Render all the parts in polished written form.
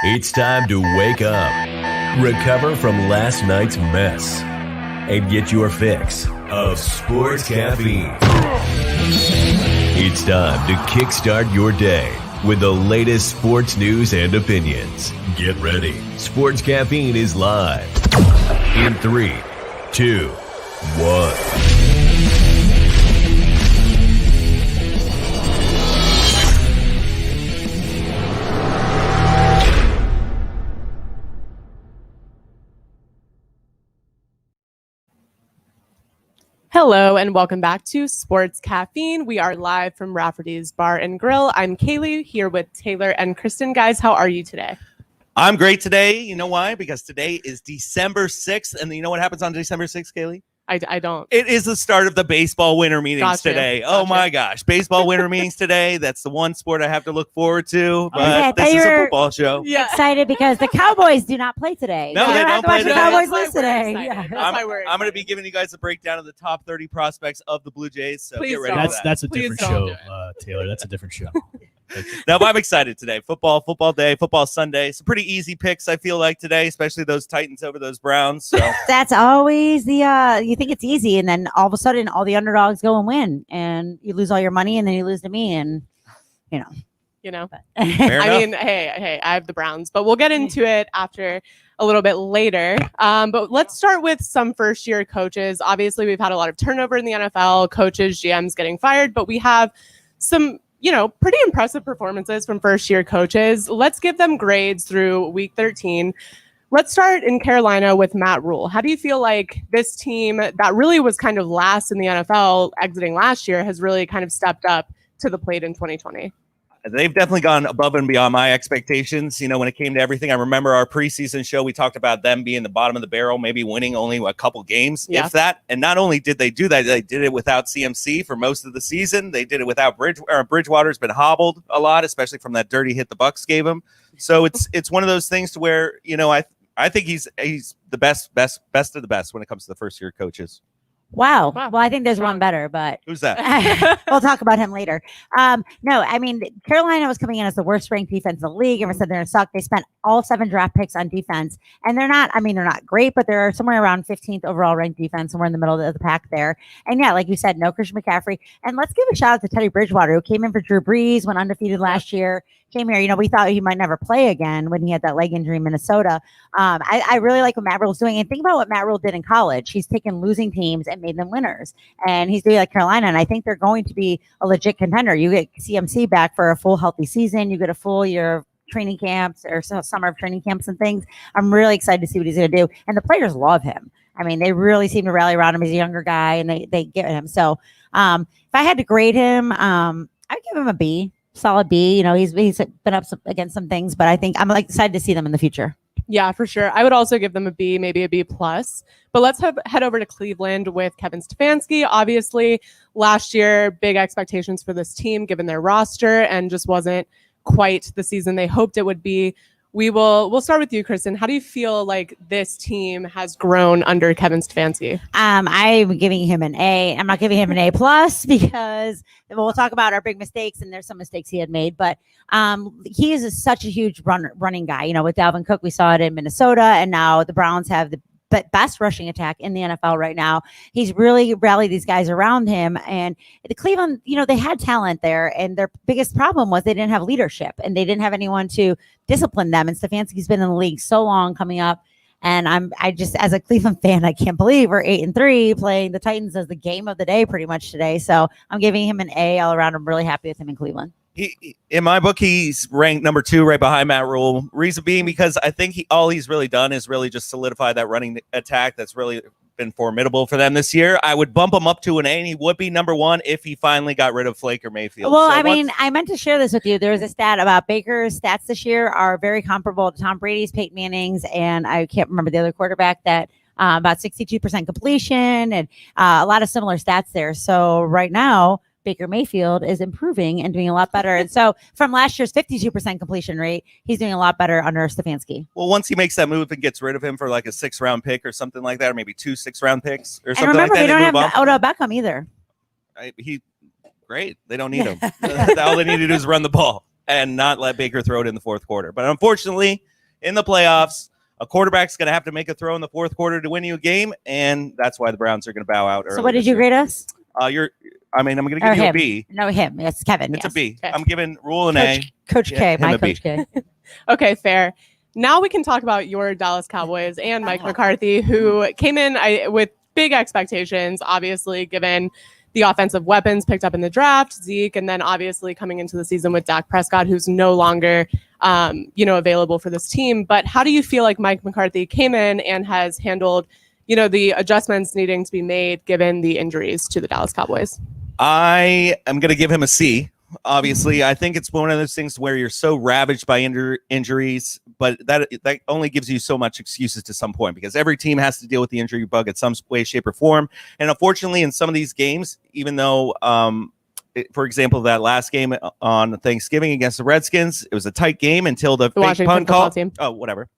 It's time to wake up, recover from last night's mess, and get your fix of sports caffeine. It's time to kickstart your day with the latest sports news and opinions. Get ready. Sports Caffeine is live in 3, 2, 1. Hello and welcome back to Sports Caffeine. We are live from Rafferty's Bar and Grill. I'm Kaylee here with Taylor and Kristen. Guys, how are you today? I'm great today. You know why? Because today is December 6th. And you know what happens on December 6th, Kaylee? I don't. It is the start of the baseball winter meetings today. Gotcha. Oh my gosh. Baseball winter meetings today. That's the one sport I have to look forward to. But this is a football show. Yeah. Excited because the Cowboys do not play today. No, they don't play the today. Cowboys That's lose why we're today. excited. Yeah. That's why we're I'm going to be giving you guys a breakdown of the top 30 prospects of the Blue Jays. So Please get ready don't. for that. That's a Please different don't show, Taylor. That's a different show. No, but I'm excited today. Football day, football Sunday. Some pretty easy picks, I feel like, today, especially those Titans over those Browns. So That's always the you think it's easy, and then all of a sudden all the underdogs go and win, and you lose all your money, and then you lose to me, and Fair fair I enough. mean, hey, I have the Browns, but we'll get into it after a little bit later. But let's start with some first-year coaches. Obviously, we've had a lot of turnover in the NFL, coaches, GMs getting fired, but we have some pretty impressive performances from first-year coaches. Let's give them grades through week 13. Let's start in Carolina with Matt Rule. How do you feel like this team that really was kind of last in the NFL exiting last year has really kind of stepped up to the plate in 2020? They've definitely gone above and beyond my expectations. When it came to everything, I remember our preseason show, we talked about them being the bottom of the barrel, maybe winning only a couple games, if that. And not only did they do that, they did it without CMC for most of the season. They did it without Bridgewater's been hobbled a lot, especially from that dirty hit the Bucs gave him. So it's one of those things to where, I think he's the best of the best when it comes to the first year coaches. wow. Well, I think there's one better, but Who's that? we'll talk about him later. No, I mean, Carolina was coming in as the worst ranked defense in the league. Everyone said they're going to suck. They spent all 7 draft picks on defense, and they're not great, but they're somewhere around 15th overall ranked defense, somewhere in the middle of the pack there. And yeah, like you said, no Christian McCaffrey. And let's give a shout out to Teddy Bridgewater, who came in for Drew Brees, went undefeated last year. Came here, we thought he might never play again when he had that leg injury in Minnesota. I really like what Matt Rule's doing. And think about what Matt Rule did in college. He's taken losing teams and made them winners. And he's doing like Carolina. And I think they're going to be a legit contender. You get CMC back for a full healthy season. You get a full year of training camps or summer of training camps and things. I'm really excited to see what he's going to do. And the players love him. I mean, they really seem to rally around him. He's a younger guy and they get him. So if I had to grade him, I'd give him a B. Solid B. He's been up against some things, but I think I'm excited to see them in the future. Yeah, for sure. I would also give them a B, maybe a B+. But let's head over to Cleveland with Kevin Stefanski. Obviously, last year, big expectations for this team given their roster and just wasn't quite the season they hoped it would be. We'll start with you, Kristen. How do you feel like this team has grown under Kevin Stefanski? I'm giving him an A. I'm not giving him an A+ because we'll talk about our big mistakes, and there's some mistakes he had made. But he is such a huge running guy. With Dalvin Cook, we saw it in Minnesota, and now the Browns have the best rushing attack in the NFL right now. He's really rallied these guys around him, and the Cleveland, they had talent there, and their biggest problem was they didn't have leadership and they didn't have anyone to discipline them. And Stefanski's been in the league so long coming up, and I just, as a Cleveland fan, I can't believe we're 8-3 playing the Titans as the game of the day pretty much today. So I'm giving him an A all around. I'm really happy with him in Cleveland. In my book, he's ranked number 2 right behind Matt Rule. Reason being because I think all he's really done is really just solidify that running attack that's really been formidable for them this year. I would bump him up to an A, and he would be number 1 if he finally got rid of Flake or Mayfield. Well, I meant to share this with you. There was a stat about Baker's stats this year are very comparable to Tom Brady's, Peyton Manning's, and I can't remember the other quarterback that about 62% completion and a lot of similar stats there. So right now, Baker Mayfield is improving and doing a lot better. And so from last year's 52% completion rate, he's doing a lot better under Stefanski. Well, once he makes that move and gets rid of him for like a 6th-round pick or something like that, or maybe 2 6th-round picks or something like that. And remember, they don't have Odell Beckham either. Great. They don't need him. All they need to do is run the ball and not let Baker throw it in the 4th quarter. But unfortunately, in the playoffs. A quarterback's going to have to make a throw in the fourth quarter to win you a game, and that's why the Browns are going to bow out early. So what did you grade us? I'm going to give you a B. No, him. It's Kevin. It's yes. a B. Okay. I'm giving Rule an A. Coach Yeah, K, him my a B. Coach K. Okay, fair. Now we can talk about your Dallas Cowboys and Mike McCarthy, who came in with big expectations, obviously, given the offensive weapons picked up in the draft, Zeke, and then obviously coming into the season with Dak Prescott, who's no longer, available for this team. But how do you feel like Mike McCarthy came in and has handled, the adjustments needing to be made given the injuries to the Dallas Cowboys? I am going to give him a C. Obviously, I think it's one of those things where you're so ravaged by injuries, but that only gives you so much excuses to some point, because every team has to deal with the injury bug at some way, shape, or form. And unfortunately, in some of these games, even though, for example, that last game on Thanksgiving against the Redskins, it was a tight game until the fake Washington punt football call. team. Oh, whatever.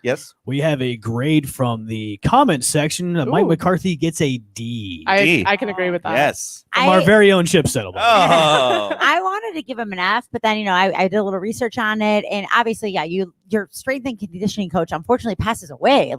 Yes. We have a grade from the comment section. Mike Ooh. McCarthy gets a D. D. I can agree with that. Yes. From our very own Chip Settle. Oh. I wanted to give him an F, but then I did a little research on it, and obviously, your strength and conditioning coach unfortunately passes away.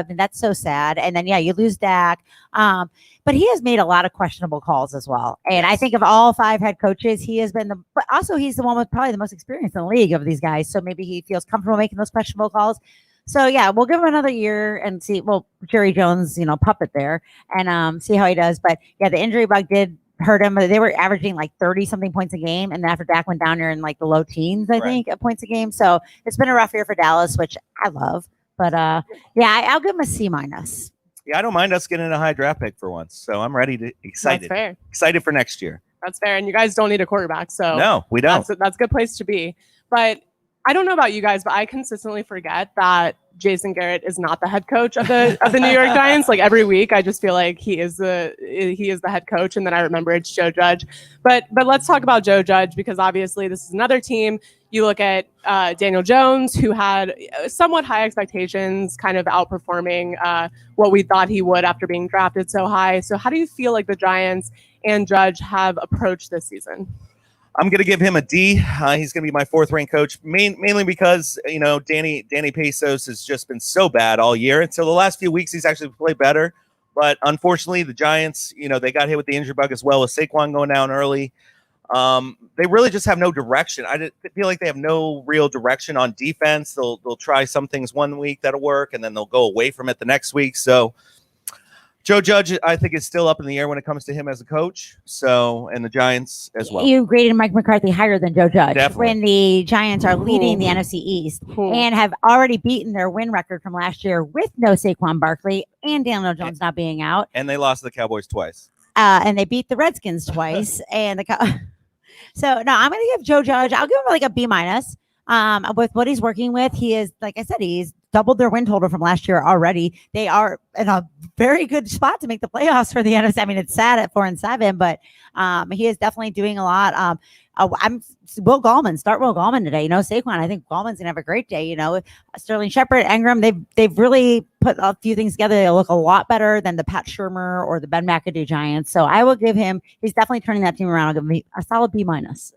That's so sad. And then you lose Dak, but he has made a lot of questionable calls as well. And I think of all 5 head coaches, he has been but also he's the one with probably the most experience in the league of these guys. So maybe he feels comfortable making those questionable calls. So we'll give him another year and see. Well, Jerry Jones, puppet there, and see how he does. But the injury bug did hurt him. They were averaging like 30 something points a game, and then after Dak went down there in like the low teens, I think, points a game. So it's been a rough year for Dallas, which I love. But I'll give him a C minus. Yeah, I don't mind us getting a high draft pick for once. So I'm ready to excited. That's fair. Excited for next year. That's fair. And you guys don't need a quarterback. So no, we don't. That's a good place to be. But I don't know about you guys, but I consistently forget that Jason Garrett is not the head coach of the New York Giants. Like every week, I just feel like he is the head coach, and then I remember it's Joe Judge. But let's talk about Joe Judge, because obviously this is another team. You look at Daniel Jones, who had somewhat high expectations, kind of outperforming what we thought he would after being drafted so high. So how do you feel like the Giants and Judge have approached this season? I'm going to give him a D. He's going to be my 4th-ranked coach, mainly because, Danny Pesos has just been so bad all year. Until the last few weeks, he's actually played better. But unfortunately, the Giants, they got hit with the injury bug as well, with Saquon going down early. They really just have no direction. I feel like they have no real direction on defense. They'll try some things one week that'll work, and then they'll go away from it the next week. So Joe Judge, I think, is still up in the air when it comes to him as a coach. So, and the Giants as well. You graded Mike McCarthy higher than Joe Judge. Definitely. When the Giants are leading the NFC East and have already beaten their win record from last year with no Saquon Barkley and Daniel Jones not being out. And they lost to the Cowboys twice. And they beat the Redskins twice. And so, no, I'm going to give Joe Judge, I'll give him like a B minus. With what he's working with, he is, like I said, he's doubled their win total from last year already. They are in a very good spot to make the playoffs for the NFC. I mean, it's sad at 4-7, but he is definitely doing a lot. I'm Will Gallman. Start Will Gallman today. Saquon. I think Gallman's gonna have a great day. Sterling Shepard, Engram. They've really put a few things together. They look a lot better than the Pat Shurmur or the Ben McAdoo Giants. So I will give him. He's definitely turning that team around. I'll give him a solid B minus.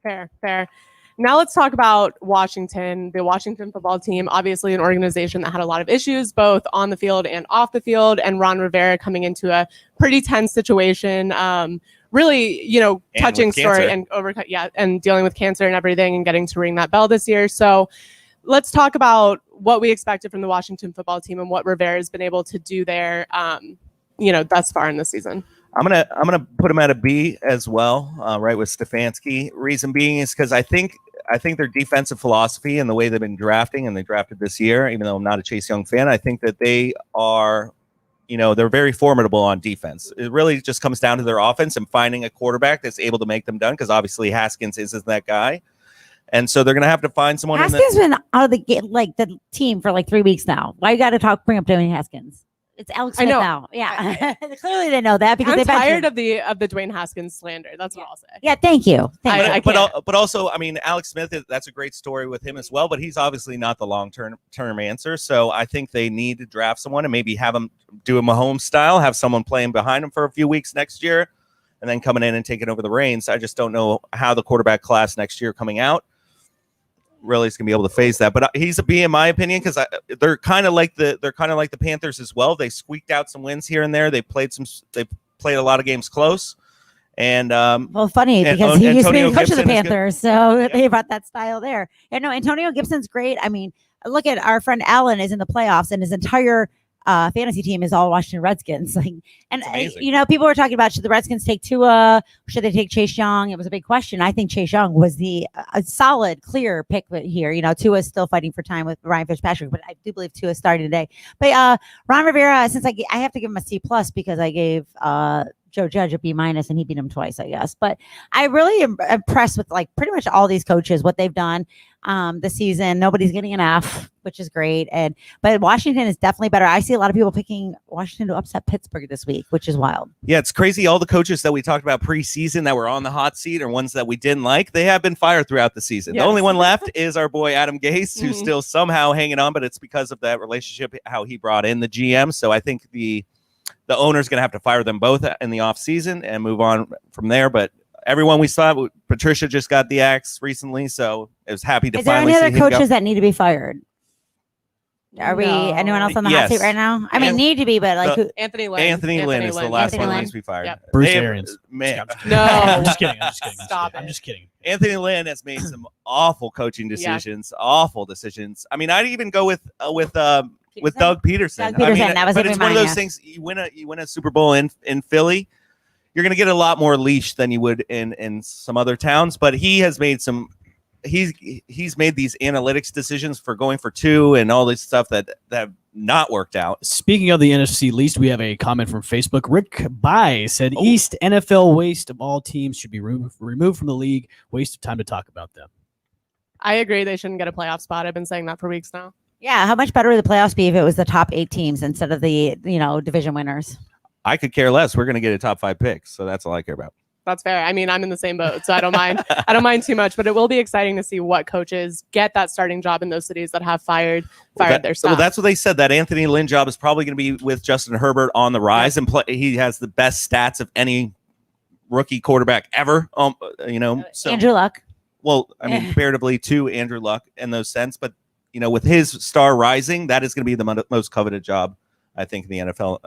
Fair. Now let's talk about Washington, the Washington football team, obviously an organization that had a lot of issues, both on the field and off the field, and Ron Rivera coming into a pretty tense situation, really, touching story and and dealing with cancer and everything and getting to ring that bell this year. So let's talk about what we expected from the Washington football team and what Rivera has been able to do there, thus far in the season. I'm gonna put him at a B as well, right with Stefanski. Reason being is because I think their defensive philosophy and the way they've been drafting, and they drafted this year, even though I'm not a Chase Young fan, I think that they are, they're very formidable on defense. It really just comes down to their offense and finding a quarterback that's able to make them done, because obviously Haskins isn't that guy. And so they're going to have to find someone. Haskins been out of the team for like 3 weeks now. Why you got to bring up Dwayne Haskins? It's Alex Smith now. Yeah, clearly they know that because I'm they've tired of the Dwayne Haskins slander. That's what I'll say. Yeah, thank you. But also, I mean, Alex Smith, that's a great story with him as well. But he's obviously not the long-term answer. So I think they need to draft someone and maybe have him do a Mahomes style, have someone playing behind him for a few weeks next year, and then coming in and taking over the reins. I just don't know how the quarterback class next year coming out really is going to be able to phase that. But he's a B in my opinion because they're kind of like the Panthers as well. They squeaked out some wins here and there. They played a lot of games close. And well, funny because he used to be the coach of the Panthers, so yeah. they brought that style there. Yeah, no, Antonio Gibson's great. I mean, look at our friend Allen is in the playoffs, and his entire fantasy team is all Washington Redskins. Like, and you know, people were talking about should the Redskins take Tua, should they take Chase Young? It was a big question. I think Chase Young was the a solid, clear pick here. You know, Tua is still fighting for time with Ryan Fitzpatrick, but I do believe Tua is starting today. But Ron Rivera, since I have to give him a C+ because I gave Joe Judge a B- and he beat him twice, I guess. But I really am impressed with like pretty much all these coaches, what they've done this season. Nobody's getting an F, which is great. But Washington is definitely better. I see a lot of people picking Washington to upset Pittsburgh this week, which is wild. Yeah, it's crazy. All the coaches that we talked about preseason that were on the hot seat or ones that we didn't like, they have been fired throughout the season. Yes. The only one left is our boy Adam Gase, who's still somehow hanging on, but it's because of that relationship, how he brought in the GM. So I think the owner's going to have to fire them both in the offseason and move on from there. But everyone we saw, Patricia just got the axe recently, so I was happy to finally see him go. Is there any other coaches that need to be fired? Are we anyone else on the hot seat right now? I mean, need to be, but like Anthony Lynn. Anthony Lynn is the last one that needs to be fired. Yep. Bruce Arians. Man. No. I'm just kidding. Stop I'm just kidding. Anthony Lynn has made some awful coaching decisions, awful decisions. I mean, I'd even go with Doug Peterson. Doug Peterson, that was but it's one of those things. You win a Super Bowl in Philly, you're going to get a lot more leash than you would in some other towns. But he has made some. He's made these analytics decisions for going for 2 and all this stuff that have not worked out. Speaking of the NFC least, we have a comment from Facebook. Rick Bai said, East NFL waste of all teams should be removed from the league. Waste of time to talk about them. I agree. They shouldn't get a playoff spot. I've been saying that for weeks now. Yeah, how much better would the playoffs be if it was the top 8 teams instead of the division winners? I could care less. We're going to get a top 5 picks, so that's all I care about. That's fair. I mean, I'm in the same boat, so I don't mind. I don't mind too much, but it will be exciting to see what coaches get that starting job in those cities that have fired their staff. Well, that's what they said. That Anthony Lynn job is probably going to be with Justin Herbert on the rise, and he has the best stats of any rookie quarterback ever. So, Andrew Luck. Well, I mean, comparatively to Andrew Luck in those sense, but with his star rising, that is going to be the most coveted job, I think, in the NFL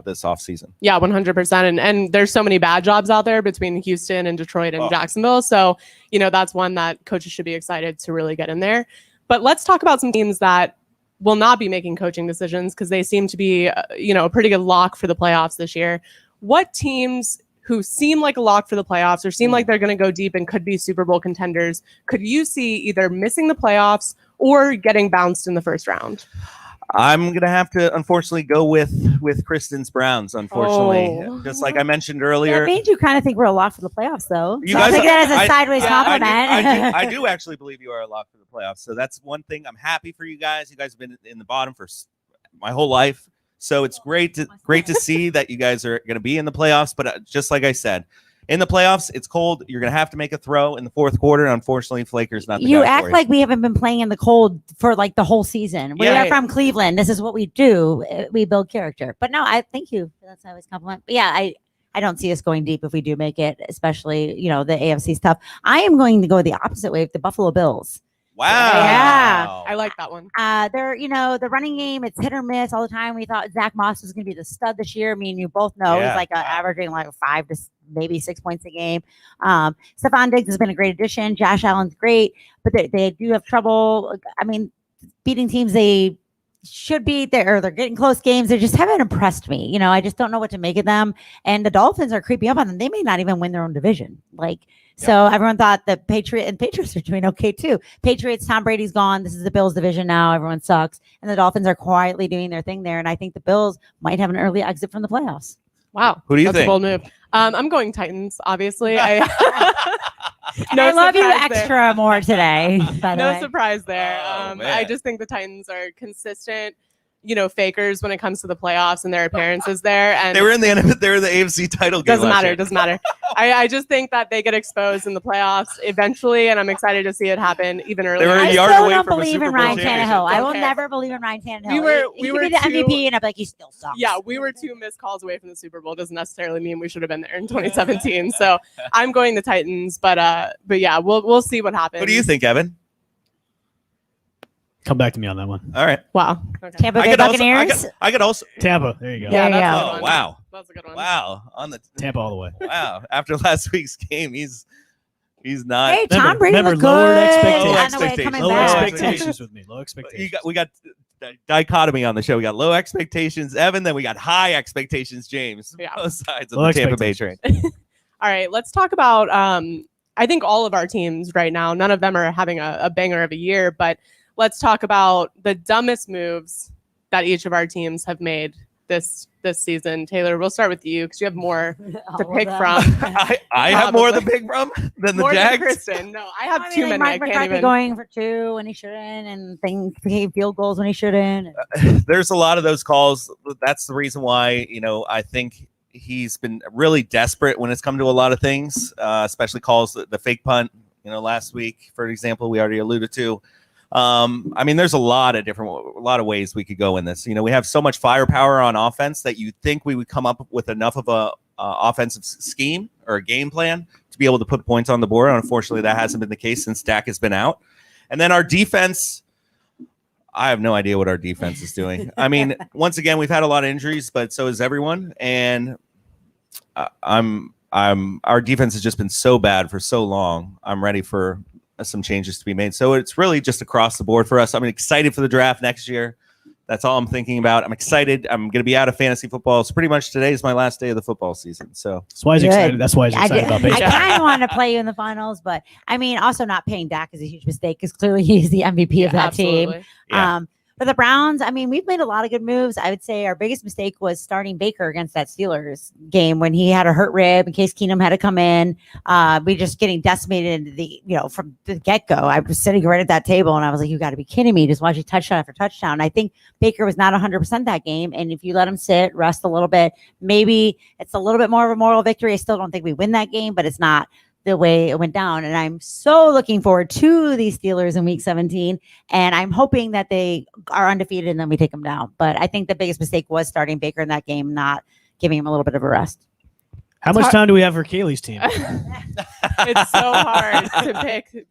this offseason. Yeah, 100%. And there's so many bad jobs out there between Houston and Detroit and Jacksonville. So, that's one that coaches should be excited to really get in there. But let's talk about some teams that will not be making coaching decisions because they seem to be, a pretty good lock for the playoffs this year. What teams who seem like a lock for the playoffs or seem like they're going to go deep and could be Super Bowl contenders could you see either missing the playoffs or getting bounced in the first round? I'm going to have to, unfortunately, go with Kristen's Browns, unfortunately. Just like I mentioned earlier. That made you kind of think we're a lock for the playoffs, though. You I'll guys take that as a sideways compliment. I do actually believe you are a lock for the playoffs. So that's one thing. I'm happy for you guys. You guys have been in the bottom for my whole life. So it's great to see that you guys are going to be in the playoffs. But just like I said, in the playoffs, it's cold. You're going to have to make a throw in the fourth quarter. Unfortunately, Flaker's not the You guy act for like we haven't been playing in the cold for like the whole season. We are from Cleveland. This is what we do. We build character. But no, I thank you. That's always a compliment. But yeah, I don't see us going deep if we do make it, especially, the AFC stuff. I am going to go the opposite way with the Buffalo Bills. Wow. Yeah. I like that one. They're, the running game, it's hit or miss all the time. We thought Zach Moss was going to be the stud this year. I mean, you both know he's like averaging like 5 to maybe 6 points a game. Stephon Diggs has been a great addition. Josh Allen's great, but they do have trouble. I mean, beating teams they should beat, they're getting close games. They just haven't impressed me. I just don't know what to make of them. And the Dolphins are creeping up on them. They may not even win their own division. So everyone thought the Patriots are doing okay too. Patriots, Tom Brady's gone. This is the Bills division now. Everyone sucks. And the Dolphins are quietly doing their thing there. And I think the Bills might have an early exit from the playoffs. Wow. Who do you That's think? a bold move. I'm going Titans, obviously. I love you extra more today. By the way. No surprise there. Oh, I just think the Titans are consistent, fakers when it comes to the playoffs and their appearances there. And they were in the AFC title game. Doesn't matter. I just think that they get exposed in the playoffs eventually, and I'm excited to see it happen even earlier. They were a I yard still away don't from a believe Super in Bowl Ryan championship. Tannehill. I will Okay. never believe in Ryan Tannehill. We were he could be the MVP, and I'd be like, he still sucks. Yeah, we were 2 missed calls away from the Super Bowl. Doesn't necessarily mean we should have been there in 2017. So I'm going the Titans, but yeah, we'll see what happens. What do you think, Evan? Come back to me on that one. All right. Wow. Okay. Tampa I Bay could also, Buccaneers. I could also. Tampa. There you go. Yeah, There you that's a go. good Oh one. wow, That's a good one. wow. On the Tampa all the way. wow. After last week's game, he's not. Hey, Tom Brady remember, looked lowered good. expectations. On the way coming Lower Low back. expectations with me. Low expectations. We got dichotomy on the show. We got low expectations, Evan. Then we got high expectations, James. Yeah. Both sides of Low the Tampa Bay train. All right, let's talk about. I think all of our teams right now, none of them are having a banger of a year, but let's talk about the dumbest moves that each of our teams have made this season. Taylor, we'll start with you because you have more to pick from. I have more to pick from than the More than Jags. Kristen. No, I have I mean, too like many. Mike I can't McCarthy even. going for 2 when he shouldn't, and things he field goals when he shouldn't. There's a lot of those calls. That's the reason why, I think he's been really desperate when it's come to a lot of things, especially calls the fake punt, last week, for example, we already alluded to. I mean, there's a lot of ways we could go in this. We have so much firepower on offense that you think we would come up with enough of a offensive scheme or a game plan to be able to put points on the board. Unfortunately, that hasn't been the case since Dak has been out. And then our defense, I have no idea what our defense is doing. I mean, once again, we've had a lot of injuries, but so has everyone. And our defense has just been so bad for so long. I'm ready for some changes to be made. So it's really just across the board for us. I'm excited for the draft next year. That's all I'm thinking about. I'm excited. I'm going to be out of fantasy football. So pretty much today is my last day of the football season. So That's why he's Good. excited. That's why he's excited about I baseball. kind of wanted to play you in the finals, but I mean, also not paying Dak is a huge mistake because clearly he's the MVP of that team. Absolutely. Yeah. For the Browns, I mean, we've made a lot of good moves. I would say our biggest mistake was starting Baker against that Steelers game when he had a hurt rib in case Keenum had to come in. We just getting decimated from the get-go. I was sitting right at that table and I was like, you got to be kidding me. Just watching touchdown after touchdown. I think Baker was not 100% that game. And if you let him sit, rest a little bit, maybe it's a little bit more of a moral victory. I still don't think we win that game, but it's not the way it went down. And I'm so looking forward to these Steelers in week 17. And I'm hoping that they are undefeated and then we take them down. But I think the biggest mistake was starting Baker in that game, not giving him a little bit of a rest. How much time do we have for Kaylee's team? It's so hard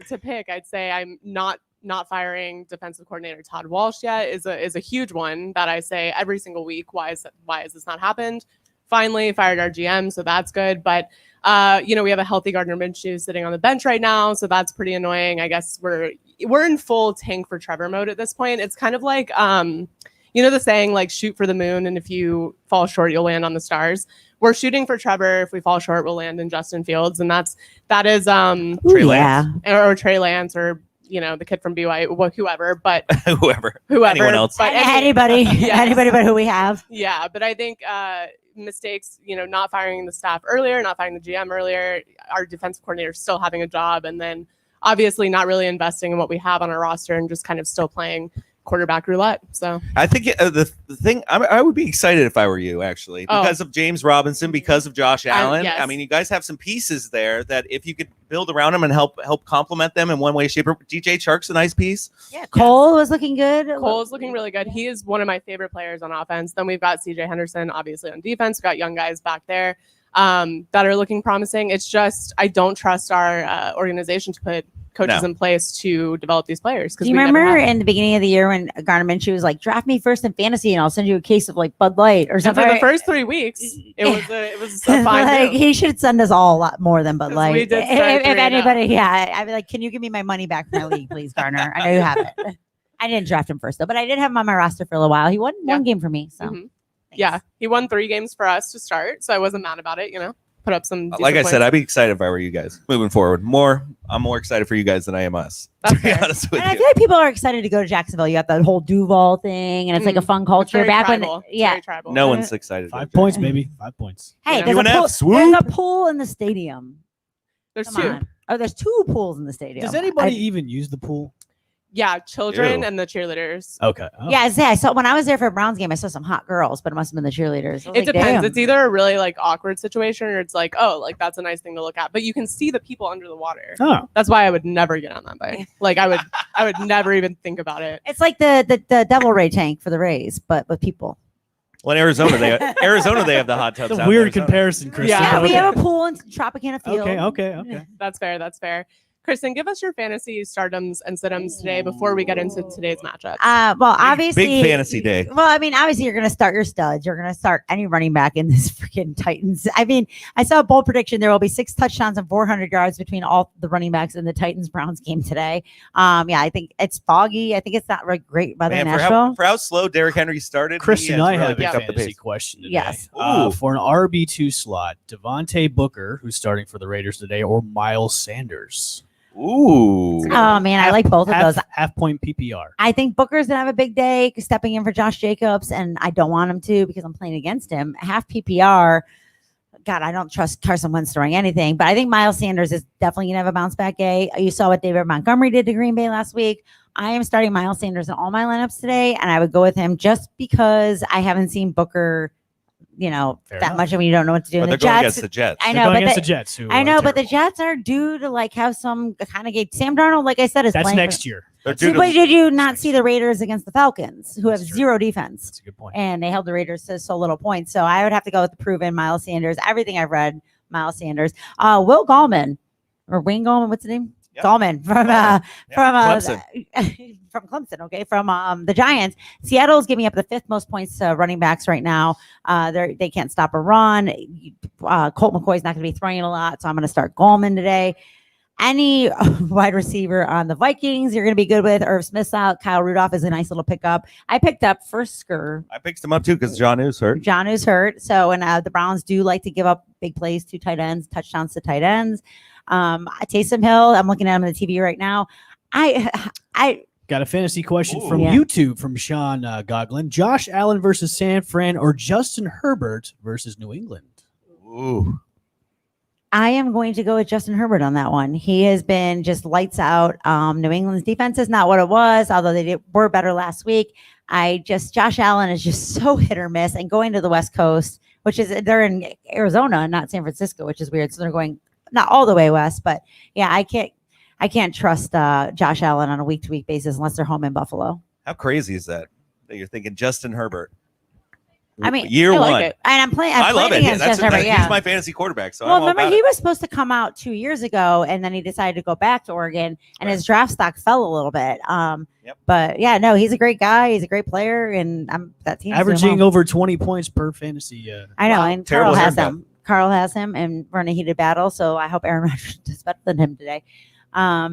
to pick. I'd say I'm not firing defensive coordinator Todd Walsh yet is a huge one that I say every single week. Why has this not happened? Finally fired our GM, so that's good. But we have a healthy Gardner Minshew sitting on the bench right now, so that's pretty annoying. I guess we're in full tank for Trevor mode at this point. It's kind of like the saying like shoot for the moon, and if you fall short, you'll land on the stars. We're shooting for Trevor. If we fall short, we'll land in Justin Fields, and that is Trey Lance. or Trey Lance or the kid from BYU, whoever, but whoever, anyone else. But Anybody, Yes. anybody but who we have. Yeah, but I think mistakes, not firing the staff earlier, not firing the GM earlier, our defensive coordinator still having a job, and then obviously not really investing in what we have on our roster and just kind of still playing quarterback roulette. So I think the thing I would be excited if I were you, actually, because of James Robinson, because of Josh Allen. Yes. I mean, you guys have some pieces there that if you could build around them and help complement them in one way, shape, or DJ Chark's a nice piece. Yeah, Cole was looking good. Cole is looking really good. He is one of my favorite players on offense. Then we've got CJ Henderson, obviously on defense. We've got young guys back there that are looking promising. It's just I don't trust our organization to put coaches in place to develop these players. Do you remember in the beginning of the year when Gardner Minshew was like, draft me first in fantasy and I'll send you a case of like Bud Light or And something? for the first 3 weeks, it was a fine like, move. he should send us all a lot more than Bud 'Cause Light. we did If start 3-0. anybody, I'd be like, can you give me my money back from my league, please, Garner? I know you have it. I didn't draft him first though, but I did have him on my roster for a little while. He won one game for me. So Mhm. Yeah, he won 3 games for us to start, so I wasn't mad about it. Put up some. Like I decent said, points. I'd be excited if I were you guys moving forward. I'm more excited for you guys than I am us. That's To be fair. honest with And I you. feel like people are excited to go to Jacksonville. You got that whole Duval thing, and it's like a fun It's culture. very Back tribal. when, It's yeah. very tribal. No one's excited. 5 points, baby. 5 points. Hey, Yeah. there's, UNF, a pool, swoop. there's a pool in the stadium. There's Come 2. on. Oh, there's 2 pools in the stadium. Does anybody even use the pool? Yeah, children Ew. and the cheerleaders. Okay. Oh. Yeah, I saw when I was there for a Browns game, I saw some hot girls, but it must have been the cheerleaders. I was It like, depends. damn. It's either a really like awkward situation or it's like, oh, like that's a nice thing to look at. But you can see the people under the water. Oh. That's why I would never get on that bike. Like I would never even think about it. It's like the Devil Ray tank for the Rays, but with people. Well, in Arizona, they have the hot tubs. It's a out weird in Arizona. comparison, Chris. Yeah, Yeah, we okay. have a pool in Tropicana Field. Okay. That's fair. Kristen, give us your fantasy stardoms and situms today before we get into today's matchups. Well, obviously, big fantasy day. Well, I mean, obviously, you're going to start your studs. You're going to start any running back in this freaking Titans. I mean, I saw a bold prediction. There will be 6 touchdowns and 400 yards between all the running backs in the Titans Browns game today. Yeah, I think it's foggy. I think it's not great weather in Man, Nashville. for how slow Derrick Henry started, Kristen, he has I really have a picked up the fantasy pace. question today. Yes. For an RB2 slot, Devontae Booker, who's starting for the Raiders today, or Miles Sanders? Ooh. Oh man, I like both of those. Half point PPR. I think Booker's gonna have a big day stepping in for Josh Jacobs, and I don't want him to because I'm playing against him. Half PPR. God, I don't trust Carson Wentz throwing anything, but I think Miles Sanders is definitely gonna have a bounce back day. You saw what David Montgomery did to Green Bay last week. I am starting Miles Sanders in all my lineups today, and I would go with him just because I haven't seen Booker, Fair that enough. much when you don't know what to do. But And they're the going Jets, against the Jets. I They're know, going but against the the Jets. Who I are know, but the terrible. Jets are due to have some kind of game. Sam Darnold, like I said, is That's playing next year. They're That's, due to- But did you not see the Raiders against the Falcons, who have That's true. zero defense? that's a good point. And they held the Raiders to so little points. So I would have to go with the proven Miles Sanders. Everything I've read, Miles Sanders. Will Gallman or Wayne Gallman, what's his name? Yep. Gallman from Yeah. Clemson. Clemson. From Clemson, okay, from the Giants. Seattle's giving up the 5th most points to running backs right now. They can't stop a run. Colt McCoy's not going to be throwing a lot, so I'm going to start Gallman today. Any wide receiver on the Vikings, you're going to be good with. Irv Smith's out. Kyle Rudolph is a nice little pickup. I picked up Fursker. I picked him up too because John New's hurt. John who's hurt. So, and the Browns do like to give up big plays to tight ends, touchdowns to tight ends. Taysom Hill, I'm looking at him on the TV right now. I Got a fantasy question Ooh. from Yeah. YouTube from Sean Goglin. Josh Allen versus San Fran or Justin Herbert versus New England? Ooh. I am going to go with Justin Herbert on that one. He has been just lights out. New England's defense is not what it was, although they were better last week. Josh Allen is just so hit or miss, and going to the West Coast, which is they're in Arizona and not San Francisco, which is weird. So they're going not all the way west, but yeah, I can't trust Josh Allen on a week to week basis unless they're home in Buffalo. How crazy is that you're thinking Justin Herbert? I mean, year I like one. it. And I'm playing. I love it. against Justin Herbert. Yeah. He's my fantasy quarterback. So Well, I'm all remember about he it. was supposed to come out 2 years ago, and then he decided to go back to Oregon, and his draft stock fell a little bit. Yep. But yeah, no, he's a great guy. He's a great player, and that team Averaging over 20 points per fantasy. I know, Wow, and terrible Carl has haircut. him. Carl has him, and we're in a heated battle. So I hope Aaron Rodgers does better than him today. I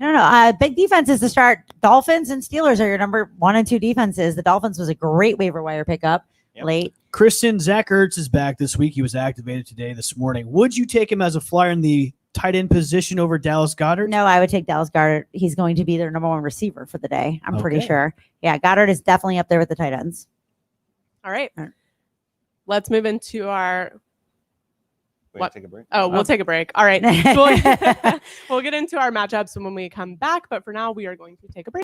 don't know. Big defenses to start. Dolphins and Steelers are your number 1 and 2 defenses. The Dolphins was a great waiver wire pickup late. Kristen, Zach Ertz is back this week. He was activated this morning. Would you take him as a flyer in the tight end position over Dallas Goddard? No, I would take Dallas Goddard. He's going to be their number 1 receiver for the day. I'm pretty Okay. sure. Yeah, Goddard is definitely up there with the tight ends. All right. All right. Let's move into our. Wait, What? take a break. Oh, we'll take a break. All right. We'll get into our matchups when we come back. But for now, we are going to take a break.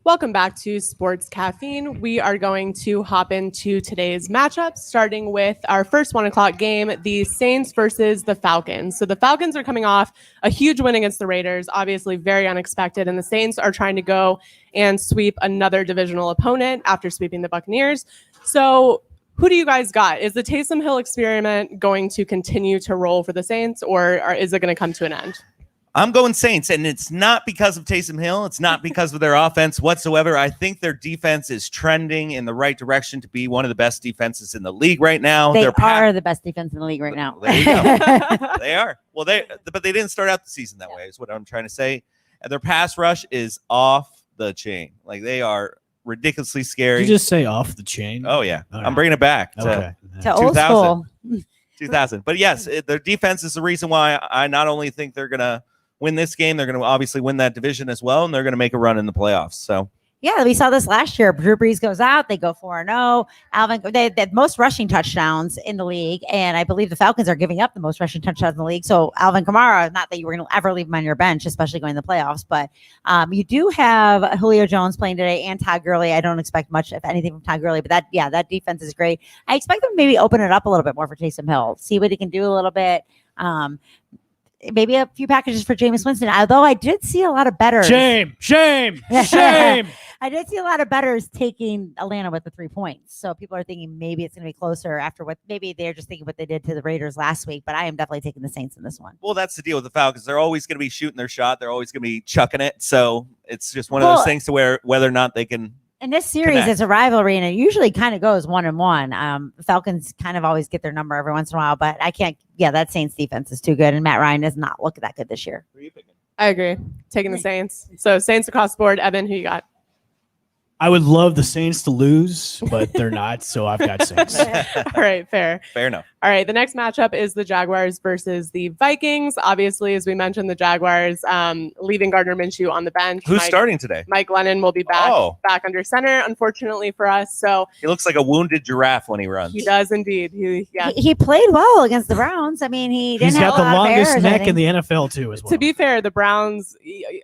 Welcome back to Sports Caffeine. We are going to hop into today's matchup, starting with our first 1 o'clock game, the Saints versus the Falcons. So the Falcons are coming off a huge win against the Raiders, obviously very unexpected, and the Saints are trying to go and sweep another divisional opponent after sweeping the Buccaneers. So who do you guys got? Is the Taysom Hill experiment going to continue to roll for the Saints, or is it going to come to an end? I'm going Saints, and it's not because of Taysom Hill. It's not because of their offense whatsoever. I think their defense is trending in the right direction to be one of the best defenses in the league right now. They are the best defense in the league right now. There you go. They are. Well, but they didn't start out the season that way, is what I'm trying to say. And their pass rush is off the chain. Like, they are ridiculously scary. Did you just say off the chain? Oh, yeah. All right. I'm bringing it back Okay. To old school. 2000. But yes, their defense is the reason why I not only think they're going to win this game, they're going to obviously win that division as well, and they're going to make a run in the playoffs. So Yeah, we saw this last year. Drew Brees goes out, they go 4-0. They had most rushing touchdowns in the league, and I believe the Falcons are giving up the most rushing touchdowns in the league. So Alvin Kamara, not that you were going to ever leave him on your bench, especially going to the playoffs, but you do have Julio Jones playing today and Todd Gurley. I don't expect much, if anything, from Todd Gurley, but that defense is great. I expect them to maybe open it up a little bit more for Taysom Hill, see what he can do a little bit. Maybe a few packages for Jameis Winston, although I did see a lot of bettors. Shame. I did see a lot of bettors taking Atlanta with the 3 points. So people are thinking maybe it's going to be closer after what maybe they're just thinking what they did to the Raiders last week. But I am definitely taking the Saints in this one. well, that's the deal with the Falcons. They're always going to be shooting their shot. They're always going to be chucking it. So it's just one of those things to where whether or not they can. In this series, connect. it's a rivalry, and it usually kind of goes 1-1. The Falcons kind of always get their number every once in a while, but I can't. Yeah, that Saints defense is too good, and Matt Ryan does not look that good this year. Who are you picking? I agree. Taking the Saints. So Saints across the board. Evan, who you got? I would love the Saints to lose, but they're not, so I've got Saints. All right, fair. Fair enough. All right, the next matchup is the Jaguars versus the Vikings. Obviously, as we mentioned, the Jaguars leaving Gardner Minshew on the bench. Who's starting today? Mike Glennon will be back under center, unfortunately for us. So He looks like a wounded giraffe when he runs. he does indeed. He played well against the Browns. I mean, he didn't He's have got the a lot of longest errors, neck I in think. the NFL, too, as well. To be fair, the Browns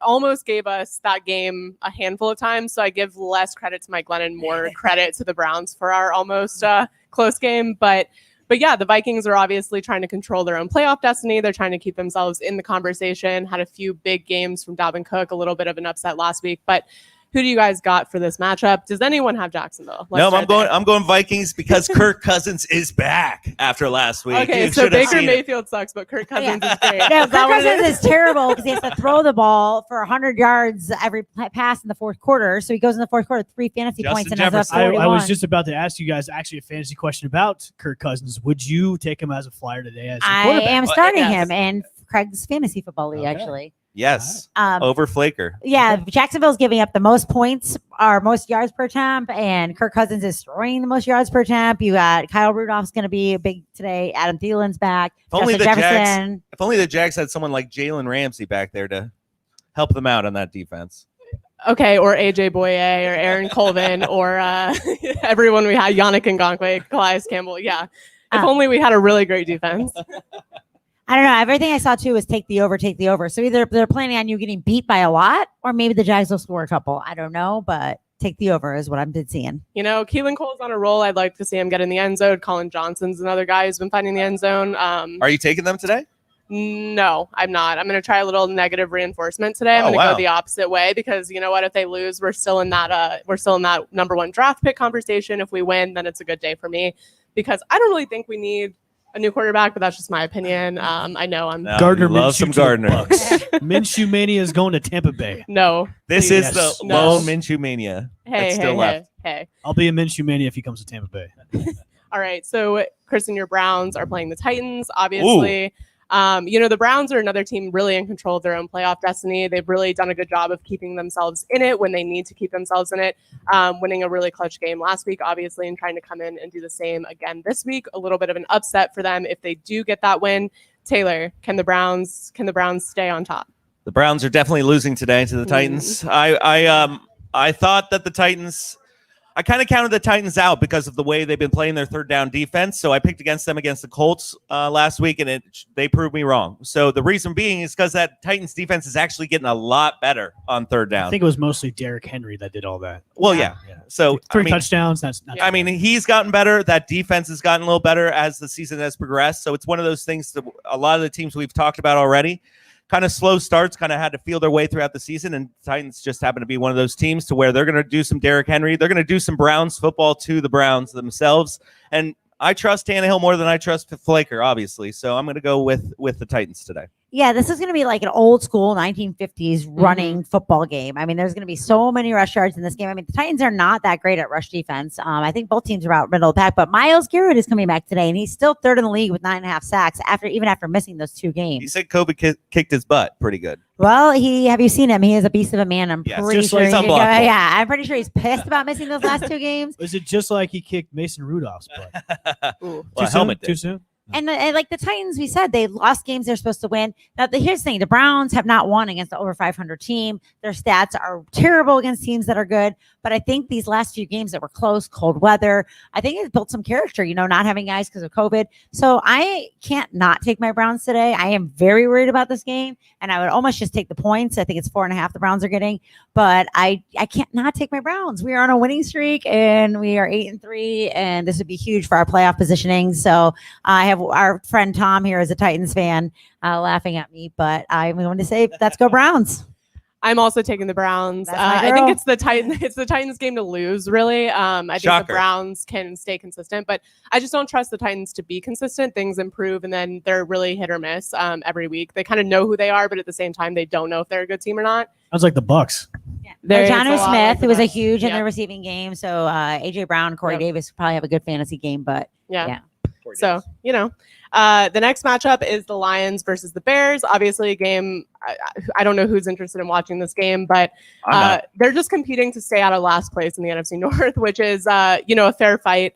almost gave us that game a handful of times. So I give less credit to Mike Glennon, more credit to the Browns for our almost close game. But yeah, the Vikings are obviously trying to control their own playoff destiny. They're trying to keep themselves in the conversation. Had a few big games from Dalvin Cook, a little bit of an upset last week. But who do you guys got for this matchup? Does anyone have Jacksonville? I'm going Vikings because Kirk Cousins is back after last week. Okay, You so should have Baker seen it. Mayfield sucks, but Kirk Cousins is great. No, Is that Kirk what it Cousins is? is terrible because he has to throw the ball for 100 yards every pass in the fourth quarter. So he goes in the fourth quarter, 3 fantasy Justin points, and has a Jefferson. 41. I was just about to ask you guys actually a fantasy question about Kirk Cousins. Would you take him as a flyer today as your I quarterback? am starting yes. him in Craig's fantasy football league, Okay. actually. Yes, over Flaker. Yeah, Jacksonville's giving up the most points or most yards per attempt, and Kirk Cousins is throwing the most yards per attempt. You got Kyle Rudolph's going to be big today. Adam Thielen's back. If only Justin the Jags- Jefferson. If only the Jags had someone like Jalen Ramsey back there to help them out on that defense. Okay, or AJ Boye or Aaron Colvin or everyone we had, Yannick Ngakoue, Calais Campbell. Yeah. If only we had a really great defense. I don't know. Everything I saw too was take the over. So either they're planning on you getting beat by a lot, or maybe the Jags will score a couple. I don't know, but take the over is what I'm seeing. You know, Keelan Cole's on a roll. I'd like to see him get in the end zone. Colin Johnson's another guy who's been finding the end zone. Are you taking them today? No, I'm not. I'm going to try a little negative reinforcement today. I'm Oh, going to wow. go the opposite way because you know what? If they lose, we're still in that number one draft pick conversation. If we win, then it's a good day for me because I don't really think we need a new quarterback, but that's just my opinion. I know I'm No, Gardner you love Minshew some to the Gardner. Bucks. Minshew Mania is going to Tampa Bay. no. This please. is Yes. the No. lone Minshew mania. Hey, that's still hey, left. hey. I'll be a Minshew Mania if he comes to Tampa Bay. All right. So, Kristen, your Browns are playing the Titans, obviously. The Browns are another team really in control of their own playoff destiny. They've really done a good job of keeping themselves in it when they need to keep themselves in it, winning a really clutch game last week, obviously, and trying to come in and do the same again this week. A little bit of an upset for them if they do get that win. Taylor, can the Browns stay on top? The Browns are definitely losing today to the Titans. I thought that the Titans. I kind of counted the Titans out because of the way they've been playing their third down defense. So I picked against them against the Colts last week, and they proved me wrong. So the reason being is because that Titans defense is actually getting a lot better on third down. I think it was mostly Derrick Henry that did all that. Well, yeah. So three touchdowns. That's not. I mean, he's gotten better. That defense has gotten a little better as the season has progressed. So it's one of those things that a lot of the teams we've talked about already, kind of slow starts, kind of had to feel their way throughout the season, and Titans just happen to be one of those teams to where they're going to do some Derrick Henry. They're going to do some Browns football to the Browns themselves, and I trust Tannehill more than I trust Flaker, obviously. So I'm going to go with the Titans today. Yeah, this is going to be like an old school 1950s running football game. I mean, there's going to be so many rush yards in this game. I mean, the Titans are not that great at rush defense. I think both teams are about middle of the pack, but Myles Garrett is coming back today, and he's still third in the league with 9.5 sacks after missing those 2 games. He said COVID kicked his butt pretty good. Well, have you seen him? He is a beast of a man. I'm pretty just sure. like unblockable. I'm pretty sure he's pissed about missing those last 2 games. Was it just like he kicked Mason Rudolph's butt? Well, helmet Too soon? And like the Titans, we said they lost games they're supposed to win. Now, here's the thing. The Browns have not won against the over 500 team. Their stats are terrible against teams that are good. But I think these last few games that were close, cold weather, I think it's built some character, not having guys because of COVID. So I can't not take my Browns today. I am very worried about this game. And I would almost just take the points. I think it's 4.5 the Browns are getting. But I can't not take my Browns. We are on a winning streak, and we are 8-3. And this would be huge for our playoff positioning. So I have our friend Tom here is a Titans fan laughing at me, but I'm going to say let's go Browns. I'm also taking the Browns. I think it's the Titans game to lose, really. I think Shocker. the Browns can stay consistent, but I just don't trust the Titans to be consistent. Things improve, and then they're really hit or miss every week. They kind of know who they are, but at the same time, they don't know if they're a good team or not. Sounds like the Bucks. Yeah. It's a Jonnu lot Smith, like who was a that. huge in Yep. the receiving game. So AJ Brown, Corey Davis probably have a good fantasy game, but Yeah. So, the next matchup is the Lions versus the Bears. Obviously, a game, I don't know who's interested in watching this game, but they're just competing to stay out of last place in the NFC North, which is, a fair fight.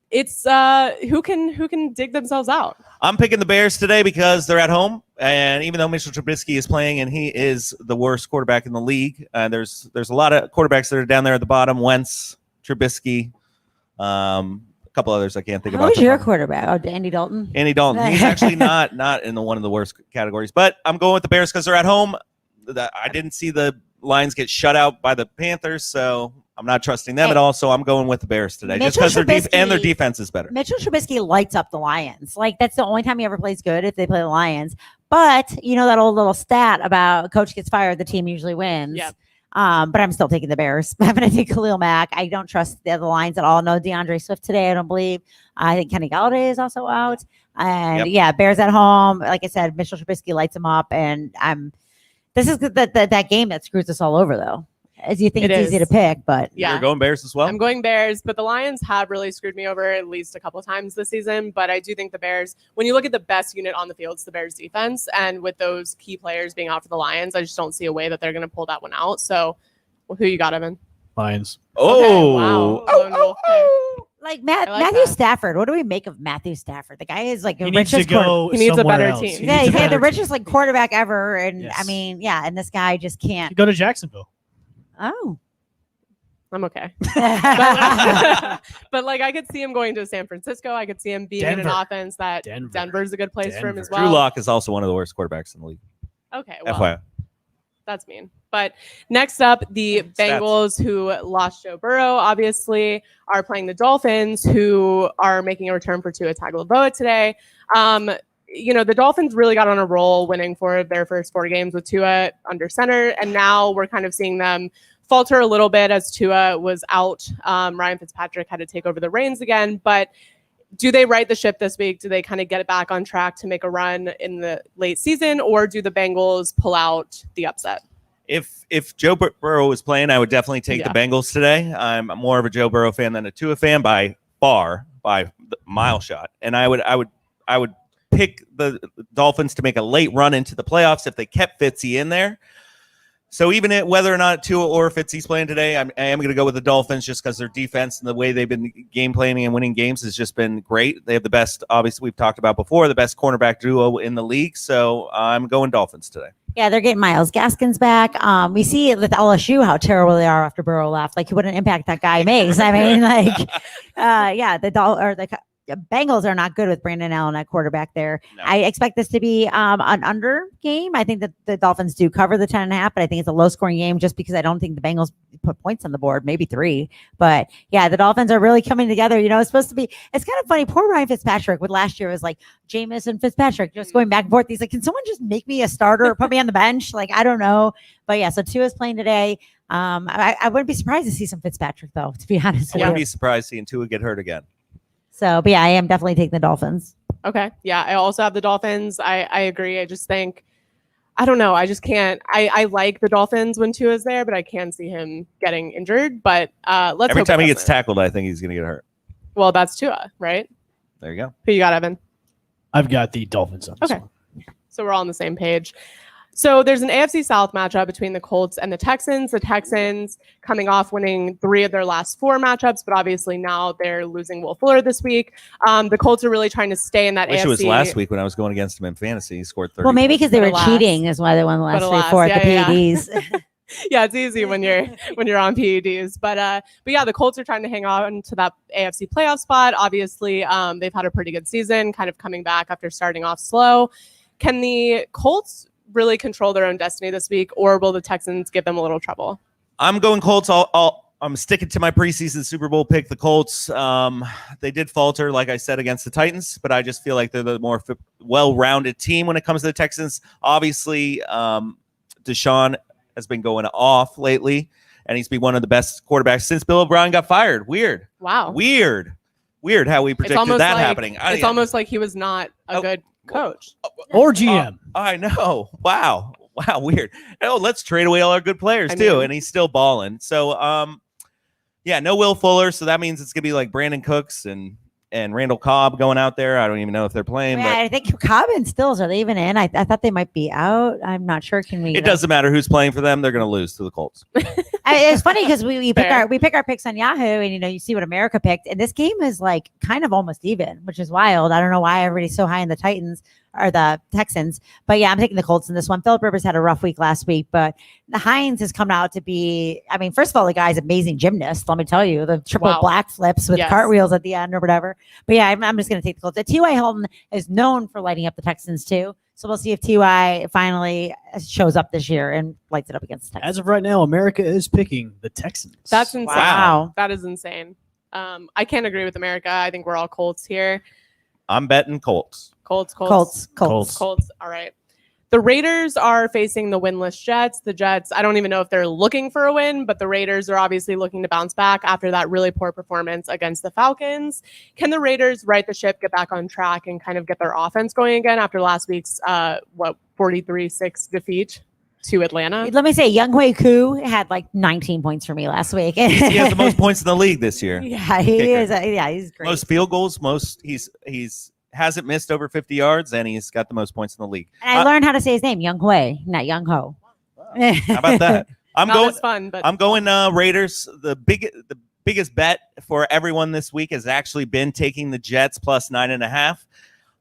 It's who can dig themselves out. I'm picking the Bears today because they're at home, and even though Mitchell Trubisky is playing and he is the worst quarterback in the league, there's a lot of quarterbacks that are down there at the bottom. Wentz, Trubisky, a couple others I can't think about. who's your quarterback? Oh, Andy Dalton. Andy Dalton. He's actually not in one of the worst categories, but I'm going with the Bears because they're at home. I didn't see the Lions get shut out by the Panthers, so I'm not trusting them at all. So I'm going with the Bears today, just because their defense is better. Mitchell Trubisky lights up the Lions. Like, that's the only time he ever plays good, if they play the Lions. But that old little stat about coach gets fired, the team usually wins. Yep. But I'm still taking the Bears. I'm going to take Khalil Mack. I don't trust the other Lions at all. No DeAndre Swift today, I don't believe. I think Kenny Galladay is also out. And Bears at home. Like I said, Mitchell Trubisky lights them up. And this is that game that screws us all over, though. As you think it's easy to pick, but You're going Bears as well? I'm going Bears, but the Lions have really screwed me over at least a couple of times this season. But I do think the Bears, when you look at the best unit on the field, it's the Bears defense. And with those key players being out for the Lions, I just don't see a way that they're going to pull that one out. So who you got, Evan? Lions. Oh, Okay, wow. like like Matthew that. Stafford. What do we make of Matthew Stafford? The guy is like the He needs to richest go. He needs a somewhere better else. team. He Yeah, needs he's a had the better richest like quarterback ever, and Yes. I mean, and this guy just can't. Go to Jacksonville. Oh, I'm okay. But like I could see him going to San Francisco. I could see him being in an Denver. offense that Denver. Denver's a good place for him as Drew well. Lock is also one of the worst quarterbacks in the league. Okay, well, FYI. that's mean. But next up, the Bengals, who lost Joe Burrow, obviously, are playing the Dolphins, who are making a return for Tua Tagovailoa today. The Dolphins really got on a roll, winning 4 of their first 4 games with Tua under center, and now we're kind of seeing them falter a little bit as Tua was out. Ryan Fitzpatrick had to take over the reins again, but do they right the ship this week? Do they kind of get it back on track to make a run in the late season, or do the Bengals pull out the upset? If Joe Burrow was playing, I would definitely take the Bengals today. I'm more of a Joe Burrow fan than a Tua fan by the mile shot, and I would pick the Dolphins to make a late run into the playoffs if they kept Fitzy in there. So even whether or not Tua or Fitzy's playing today, I am going to go with the Dolphins just because their defense and the way they've been game planning and winning games has just been great. They have the best, obviously we've talked about before, the best cornerback duo in the league. So I'm going Dolphins today. Yeah, they're getting Miles Gaskins back. We see with LSU how terrible they are after Burrow left. Like, what an impact that guy makes. I mean, like, the Bengals are not good with Brandon Allen at quarterback there. No. I expect this to be an under game. I think that the Dolphins do cover the 10.5, but I think it's a low scoring game just because I don't think the Bengals put points on the board, maybe 3. But yeah, the Dolphins are really coming together. You know, it's supposed to be, it's kind of funny. Poor Ryan Fitzpatrick with last year was like Jameis and Fitzpatrick just going back and forth. He's like, can someone just make me a starter or put me on the bench? Like, I don't know. But yeah, so Tua's playing today. I wouldn't be surprised to see some Fitzpatrick though, to be honest. I wouldn't be surprised seeing Tua get hurt again. So, but yeah, I am definitely taking the Dolphins. Okay. Yeah, I also have the Dolphins. I agree. I just think, I don't know. I just can't. I like the Dolphins when Tua is there, but I can see him getting injured. But let's Every hope time it he gets doesn't. tackled, I think he's going to get hurt. Well, that's Tua, right? There you go. Who you got, Evan? I've got the Dolphins on this Okay. one. So we're all on the same page. So there's an AFC South matchup between the Colts and the Texans. The Texans coming off winning 3 of their last 4 matchups, but obviously now they're losing Will Fuller this week. The Colts are really trying to stay in that Wish AFC. it was last week when I was going against him in fantasy. He scored 30. Well, maybe because they But were alas. cheating is why they won the last But 3 alas, 4 at yeah, the yeah. PEDs. Yeah, it's easy when you're on PEDs, but yeah, the Colts are trying to hang on to that AFC playoff spot. Obviously, they've had a pretty good season, kind of coming back after starting off slow. Can the Colts really control their own destiny this week, or will the Texans give them a little trouble? I'm going Colts. I'm sticking to my preseason Super Bowl pick, the Colts. They did falter, like I said, against the Titans, but I just feel like they're the more well-rounded team when it comes to the Texans. Obviously, Deshaun has been going off lately, and he's been one of the best quarterbacks since Bill O'Brien got fired. Weird Wow, how we it's predicted almost that like, happening. It's almost like he was not a Oh. good coach. Or GM. I know. Wow, weird. Oh, let's trade away all our good players I too, mean- and he's still balling. So, yeah, no Will Fuller, so that means it's gonna be like Brandon Cooks and Randall Cobb going out there. I don't even know if they're playing, Yeah, I think Cobb and Stills, are they even in? I thought they might be out. I'm not sure. Can we? but it doesn't matter who's playing for them. They're gonna lose to the Colts. It's funny because we pick Fair. our picks on Yahoo, and you see what America picked, and this game is like kind of almost even, which is wild. I don't know why everybody's so high in the Titans or the Texans, but yeah, I'm taking the Colts in this one. Philip Rivers had a rough week last week, but the Hines has come out to be. I mean, first of all, the guy's amazing gymnast. Let me tell you, the triple Wow. black flips with Yes. cartwheels at the end or whatever. But yeah, I'm just going to take the Colts. T.Y. Hilton is known for lighting up the Texans too. So we'll see if T.Y. finally shows up this year and lights it up against the Texans. As of right now, America is picking the Texans. That's insane. Wow. That is insane. I can't agree with America. I think we're all Colts here. I'm betting Colts. Colts. Colts. Colts. All right. The Raiders are facing the winless Jets. The Jets, I don't even know if they're looking for a win, but the Raiders are obviously looking to bounce back after that really poor performance against the Falcons. Can the Raiders right the ship, get back on track, and kind of get their offense going again after last week's 43-6 defeat to Atlanta? Let me say, Young Hui Koo had like 19 points for me last week. He has the most points in the league this year. Yeah, he Kicker. is. Yeah, he's great. Most field goals. He's hasn't missed over 50 yards, and he's got the most points in the league. And I learned how to say his name, Young Hui, not Young Ho. How about that? I'm Not going. as fun, but I'm going Raiders. The biggest bet for everyone this week has actually been taking the Jets plus 9.5.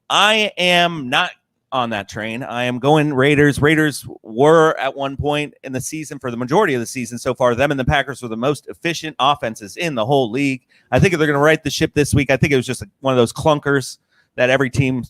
I am not on that train. I am going Raiders. Raiders were at one point in the season, for the majority of the season so far, them and the Packers were the most efficient offenses in the whole league. I think they're going to right the ship this week. I think it was just one of those clunkers that every team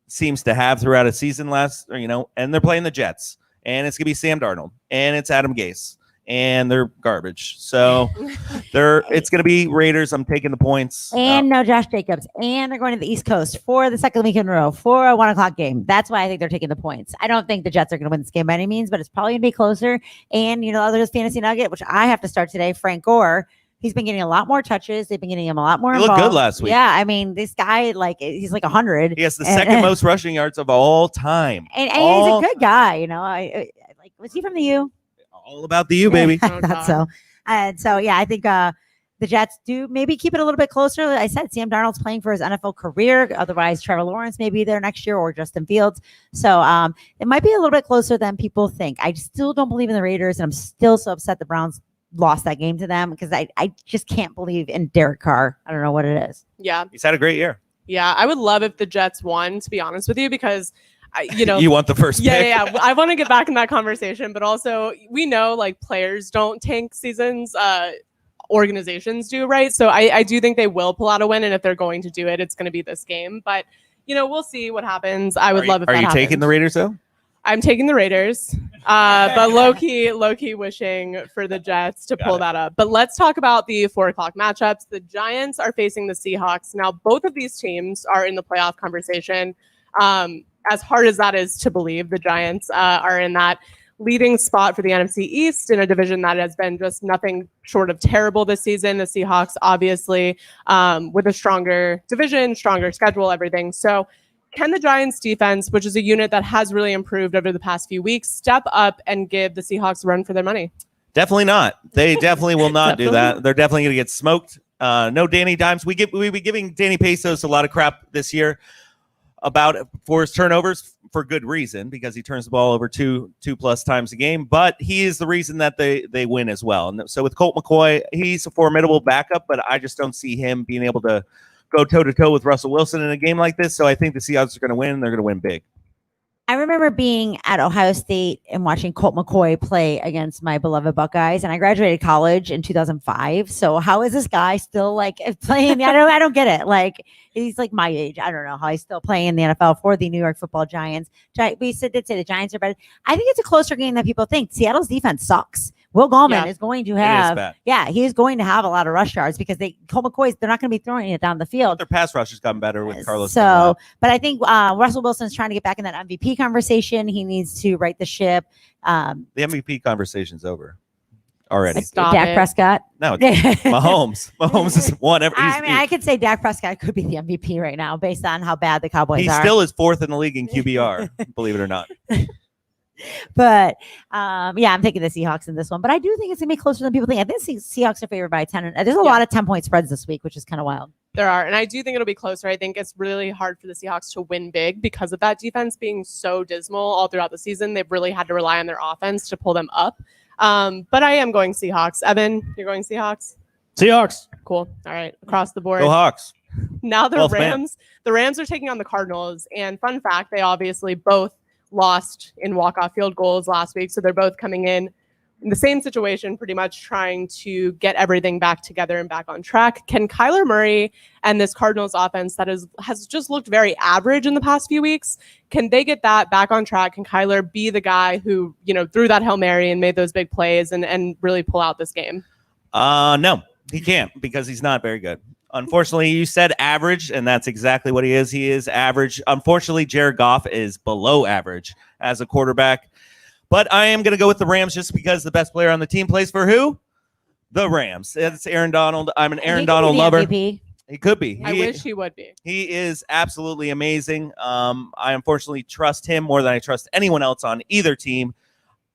seems to have throughout a season and they're playing the Jets, and it's going to be Sam Darnold, and it's Adam Gase, and they're garbage. So it's going to be Raiders. I'm taking the points. And no Josh Jacobs. And they're going to the East Coast for the second week in a row for a 1:00 game. That's why I think they're taking the points. I don't think the Jets are going to win this game by any means, but it's probably going to be closer. And, there's fantasy nugget, which I have to start today. Frank Gore. He's been getting a lot more touches. They've been getting him a lot more He looked involved. good last week. Yeah, I mean, this guy, he's like 100. He has the second most rushing yards of all time. And he's a good guy, I was he from the U? All about the U, baby. I thought so. And so, yeah, I think the Jets do maybe keep it a little bit closer. I said Sam Darnold's playing for his NFL career. Otherwise, Trevor Lawrence may be there next year, or Justin Fields. So it might be a little bit closer than people think. I still don't believe in the Raiders, and I'm still so upset the Browns lost that game to them because I just can't believe in Derek Carr. I don't know what it is. yeah. He's had a great year. Yeah, I would love if the Jets won, to be honest with you, because You want the first pick? Yeah. I want to get back in that conversation, but also we know like players don't tank seasons. Organizations do, right? So I do think they will pull out a win, and if they're going to do it, it's going to be this game. But we'll see what happens. I would love if Are that you taking happened. the Raiders though? I'm taking the Raiders, but low key wishing for the Jets to pull that up. But let's talk about the 4:00 matchups. The Giants are facing the Seahawks. Now, both of these teams are in the playoff conversation. As hard as that is to believe, the Giants are in that leading spot for the NFC East in a division that has been just nothing short of terrible this season. The Seahawks, obviously, with a stronger division, stronger schedule, everything. So can the Giants defense, which is a unit that has really improved over the past few weeks, step up and give the Seahawks a run for their money? Definitely not. They definitely will not do that. They're definitely going to get smoked. No Danny Dimes. We be giving Danny Pesos a lot of crap this year for his turnovers for good reason, because he turns the ball over two plus times a game. But he is the reason that they win as well. And so with Colt McCoy, he's a formidable backup, but I just don't see him being able to go toe-to-toe with Russell Wilson in a game like this. So I think the Seahawks are going to win, and they're going to win big. I remember being at Ohio State and watching Colt McCoy play against my beloved Buckeyes, and I graduated college in 2005. So how is this guy still like playing? I don't get it. Like, he's like my age. I don't know how he's still playing in the NFL for the New York Football Giants. We did say the Giants are better. I think it's a closer game than people think. Seattle's defense sucks. Will Gallman is going to have, he's going to have a lot of rush yards because Colt McCoy's, they're not going to be throwing it down the field. Their pass rush has gotten better with Carlos. So, but I think Russell Wilson's trying to get back in that MVP conversation. He needs to right the ship. The MVP conversation's over already. Dak Prescott. No, it's Mahomes. Mahomes has won every. I could say Dak Prescott could be the MVP right now based on how bad the Cowboys are. He still is fourth in the league in QBR, believe it or not. But I'm taking the Seahawks in this one. But I do think it's gonna be closer than people think. I think Seahawks are favored by 10. There's a lot of 10-point spreads this week, which is kind of wild. There are, and I do think it'll be closer. I think it's really hard for the Seahawks to win big because of that defense being so dismal all throughout the season. They've really had to rely on their offense to pull them up. But I am going Seahawks. Evan, you're going Seahawks? Seahawks. Cool. All right, across the board. Go Hawks. Now the Rams. The Rams are taking on the Cardinals. And fun fact, they obviously both lost in walk-off field goals last week. So they're both coming in the same situation, pretty much trying to get everything back together and back on track. Can Kyler Murray and this Cardinals offense that has just looked very average in the past few weeks, can they get that back on track? Can Kyler be the guy who, threw that Hail Mary and made those big plays and really pull out this game? No, he can't, because he's not very good. Unfortunately, you said average, and that's exactly what he is. He is average. Unfortunately, Jared Goff is below average as a quarterback. But I am going to go with the Rams just because the best player on the team plays for who? The Rams. It's Aaron Donald. I'm an Aaron Donald lover. MVP. He could be. I wish he would be. He is absolutely amazing. I unfortunately trust him more than I trust anyone else on either team.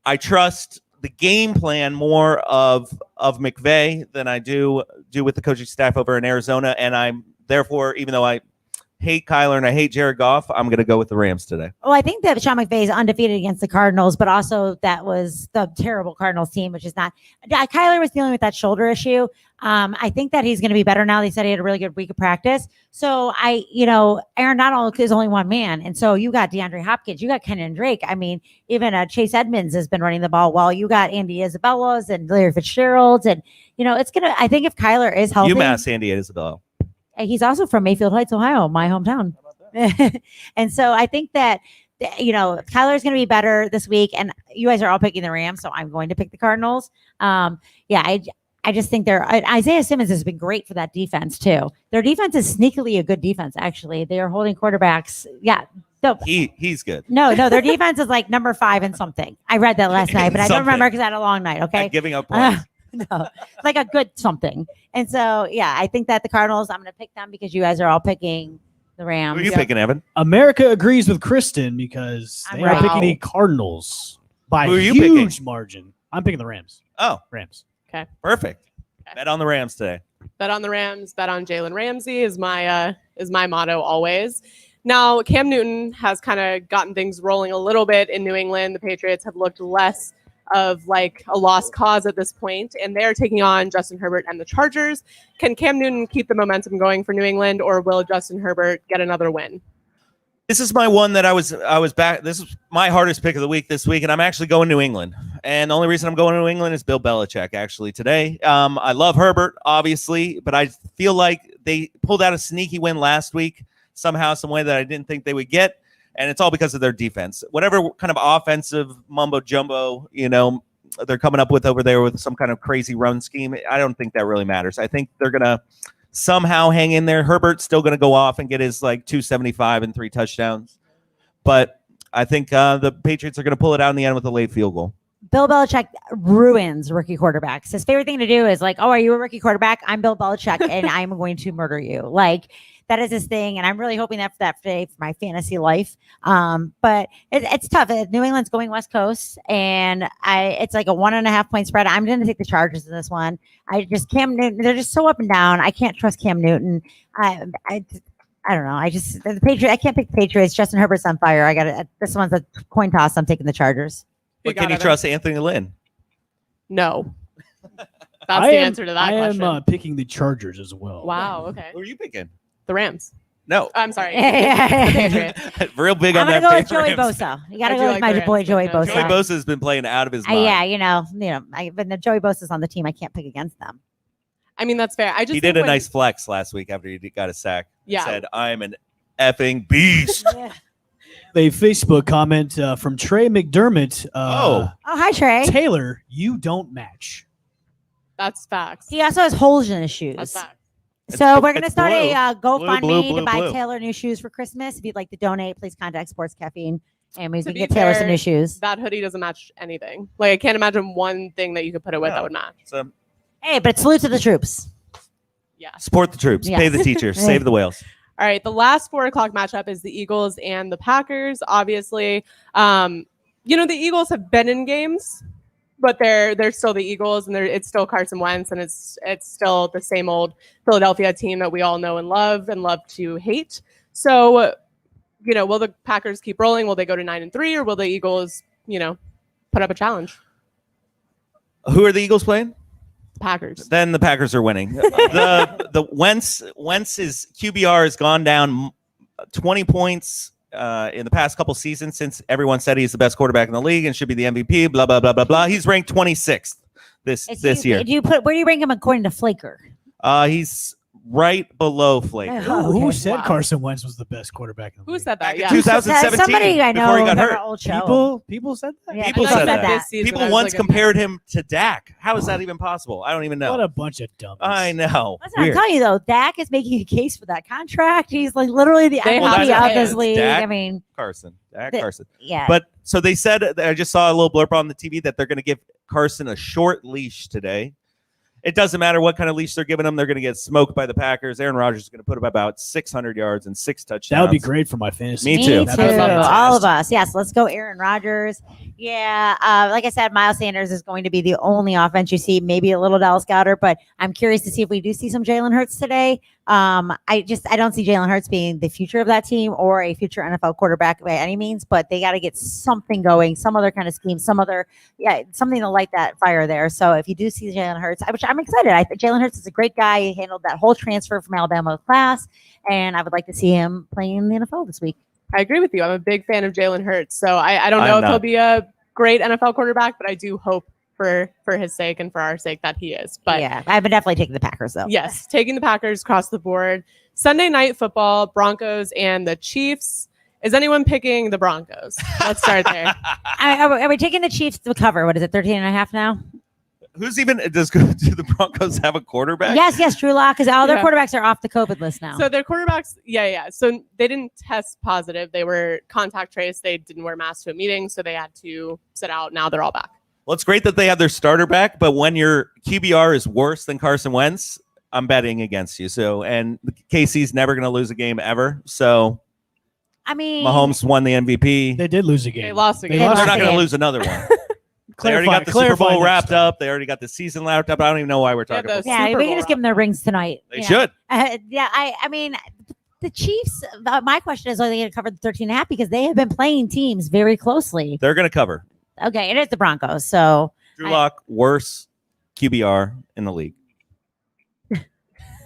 I trust the game plan more of McVay than I do with the coaching staff over in Arizona. And I'm therefore, even though I hate Kyler and I hate Jared Goff, I'm going to go with the Rams today. Well, I think that Sean McVay is undefeated against the Cardinals, but also that was the terrible Cardinals team, which is not. Kyler was dealing with that shoulder issue. I think that he's going to be better now. They said he had a really good week of practice. So Aaron Donald is only one man. And so you got DeAndre Hopkins, you got Kenyon Drake. I mean, even Chase Edmonds has been running the ball while you got Andy Isabella's and Larry Fitzgerald's. And, I think if Kyler is healthy. UMass Andy Isabella. He's also from Mayfield Heights, Ohio, my hometown. And so I think that, Kyler is going to be better this week. And you guys are all picking the Rams, so I'm going to pick the Cardinals. I just think Isaiah Simmons has been great for that defense, too. Their defense is sneakily a good defense, actually. They are holding quarterbacks. Yeah. So, he's good. No, their defense is like number 5 in something. I read that last night, but I don't remember because I had a long night, okay? Giving up points. No, like a good something. And so, I think that the Cardinals, I'm going to pick them because you guys are all picking the Rams. Who are you picking, Evan? America agrees with Kristen because they are picking the Cardinals by a huge margin. I'm picking the Rams. Oh, Rams. Okay. Perfect. Okay. Bet on the Rams today. Bet on the Rams. Bet on Jalen Ramsey is my motto always. Now, Cam Newton has kind of gotten things rolling a little bit in New England. The Patriots have looked less of like a lost cause at this point, and they're taking on Justin Herbert and the Chargers. Can Cam Newton keep the momentum going for New England, or will Justin Herbert get another win? This is my one that I was back. This is my hardest pick of the week this week, and I'm actually going New England. And the only reason I'm going to New England is Bill Belichick. Actually, today, I love Herbert, obviously, but I feel like they pulled out a sneaky win last week somehow, some way that I didn't think they would get, and it's all because of their defense. Whatever kind of offensive mumbo jumbo, they're coming up with over there with some kind of crazy run scheme, I don't think that really matters. I think they're gonna somehow hang in there. Herbert's still going to go off and get his 275 and 3 touchdowns. But I think the Patriots are going to pull it out in the end with a late field goal. Bill Belichick ruins rookie quarterbacks. His favorite thing to do is are you a rookie quarterback? I'm Bill Belichick and I'm going to murder you. That is his thing. And I'm really hoping that for that today for my fantasy life. But it's tough. New England's going West Coast and it's like a 1.5 point spread. I'm going to take the Chargers in this one. Cam Newton, they're just so up and down. I can't trust Cam Newton. I don't know. The Patriots. I can't pick the Patriots. Justin Herbert's on fire. This one's a coin toss. I'm taking the Chargers. But can you trust Anthony Lynn? No. That's the answer to that question. I am picking the Chargers as well. Wow. Okay. Who are you picking? The Rams. No. I'm sorry. Yeah. The Patriots. Real big on I'm that. gonna go with Joey Bosa. You got to go with my boy Joey Bosa. Joey Bosa has been playing out of his mind. When the Joey Bosa's on the team, I can't pick against them. I mean, that's fair. He did a nice flex last week after he got a sack. Yeah. He said, "I'm an effing beast." A Facebook comment from Trey McDermott. Hi, Trey. Taylor, you don't match. That's facts. He also has holes in his shoes. That's facts. So we're going to start blue. a GoFundMe Blue, to buy blue. Taylor new shoes for Christmas. If you'd like to donate, please contact Sports Caffeine and we To can be get Taylor some fair, new shoes. That hoodie doesn't match anything. I can't imagine one thing that you could put it with that would match. So Hey, but salute to the troops. Yeah. support the troops, Yes. pay the teachers, save the whales. All right. The last 4:00 matchup is the Eagles and the Packers. Obviously, the Eagles have been in games, but they're still the Eagles, and it's still Carson Wentz, and it's still the same old Philadelphia team that we all know and love to hate. So, will the Packers keep rolling? Will they go to 9-3, or will the Eagles, put up a challenge? Who are the Eagles playing? Packers. Then the Packers are winning. The Wentz's QBR has gone down 20 points in the past couple seasons since everyone said he's the best quarterback in the league and should be the MVP. Blah blah blah blah blah. He's ranked 26th this year. Where do you rank him according to Flaker? He's right below Flake. Oh, Who okay. said Wow. Carson Wentz was the best quarterback in the Who league? said that? Back in Yeah. 2017, Somebody I know before he got on our hurt. old show. People said that? Yeah, People people said said that. This season, People I was once like, compared him to Dak. How is that even possible? I don't even know. What a bunch of dummies. I know. Listen, I'm Weird. telling you though, Dak is making a case for that contract. He's literally the They have MVP to of pay this us. league. Dak? I mean, Carson. Dak The- Carson. yeah. But so they said, I just saw a little blurb on the TV that they're going to give Carson a short leash today. It doesn't matter what kind of leash they're giving him. They're going to get smoked by the Packers. Aaron Rodgers is going to put up about 600 yards and 6 touchdowns. That would be great for my fantasy. Me too. That'd be fantastic. All of us. Yes, let's go Aaron Rodgers. Yeah, like I said, Miles Sanders is going to be the only offense you see, maybe a little Dallas Goedert, but I'm curious to see if we do see some Jalen Hurts today. I don't see Jalen Hurts being the future of that team or a future NFL quarterback by any means, but they got to get something going, some other kind of scheme, something to light that fire there. So if you do see Jalen Hurts, which I'm excited. I think Jalen Hurts is a great guy. He handled that whole transfer from Alabama class, and I would like to see him playing in the NFL this week. I agree with you. I'm a big fan of Jalen Hurts. So I don't know I'm if he'll not. be a great NFL quarterback, but I do hope for his sake and for our sake that he is. But yeah, I've been definitely taking the Packers though. yes, taking the Packers across the board. Sunday night football, Broncos and the Chiefs. Is anyone picking the Broncos? Let's start there. Are we taking the Chiefs to cover? What is it, 13.5 now? Who's even do the Broncos have a quarterback? Yes, Drew Lock, because all their Yeah. quarterbacks are off the COVID list now. So their quarterbacks, yeah. So they didn't test positive. They were contact traced. They didn't wear masks to a meeting, so they had to sit out. Now they're all back. Well, it's great that they have their starter back, but when your QBR is worse than Carson Wentz, I'm betting against you. So, and KC's never going to lose a game ever. So I mean, Mahomes won the MVP. They did lose a game. They lost a game. They They're lost not a going to game. lose another one. They already got the Super Bowl wrapped up. They already got the season wrapped up. I don't even know why we're talking Yeah, about yeah, Super we can Bowl just give them their rings tonight. They Yeah. should. I mean, the Chiefs. My question is, are they going to cover the 13.5? Because they have been playing teams very closely. They're going to cover. Okay, it is the Broncos. So Drew Lock, worst QBR in the league.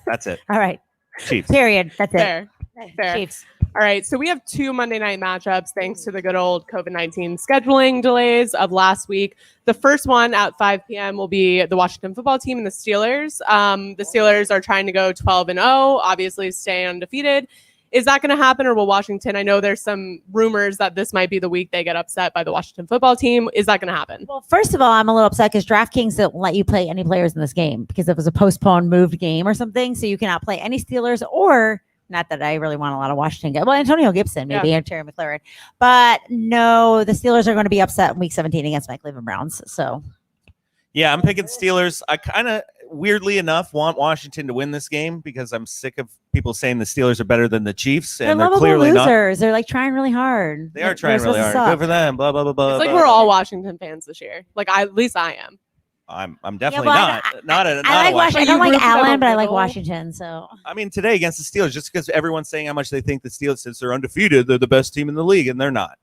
That's it. all right, Chiefs. period. That's it. Fair. Chiefs. All right, so we have 2 Monday night matchups thanks to the good old COVID-19 scheduling delays of last week. The first one at 5 p.m. will be the Washington football team and the Steelers. The Steelers are trying to go 12-0, obviously stay undefeated. Is that going to happen, or will Washington? I know there's some rumors that this might be the week they get upset by the Washington football team. Is that going to happen? Well, first of all, I'm a little upset because DraftKings don't let you play any players in this game because it was a postponed, moved game or something. So you cannot play any Steelers or, not that I really want a lot of Washington guys. Well, Antonio Gibson, maybe, and Terry McLaurin. But no, the Steelers are going to be upset in week 17 against my Cleveland Browns. So, yeah, I'm picking Steelers. I kind of, weirdly enough, want Washington to win this game because I'm sick of people saying the Steelers are better than the Chiefs, and they're clearly losers. not. They're like trying really hard. They are trying really hard. Good for them. Blah blah blah blah. It's like we're all Washington fans this year. Like at least I am. I'm definitely not. I like Washington. I don't like Allen, but I like middle. Washington. So I mean, today against the Steelers, just because everyone's saying how much they think the Steelers, since they're undefeated, they're the best team in the league, and they're not.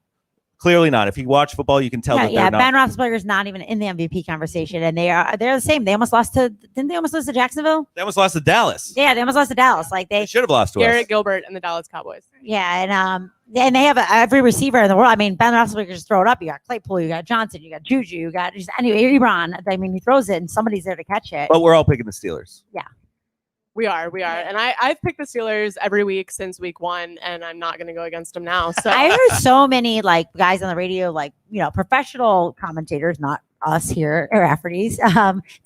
Clearly not. If you watch football, you can tell that they're not. Ben Roethlisberger's not even in the MVP conversation, and they're the same. They almost lost to. Didn't they almost lose to Jacksonville? They almost lost to Dallas. Yeah, they almost lost to Dallas. Like They should have lost to Garrett us. Gilbert and the Dallas Cowboys. Yeah, and they have every receiver in the world. I mean, Ben Roethlisberger just throw it up. You got Claypool, you got Johnson, you got Juju, you got just anyway Ebron. I mean, he throws it, and somebody's there to catch it. But we're all picking the Steelers. We are. And I've picked the Steelers every week since week 1, and I'm not going to go against them now. So I heard so many like guys on the radio, like professional commentators, not us here at Rafferty's,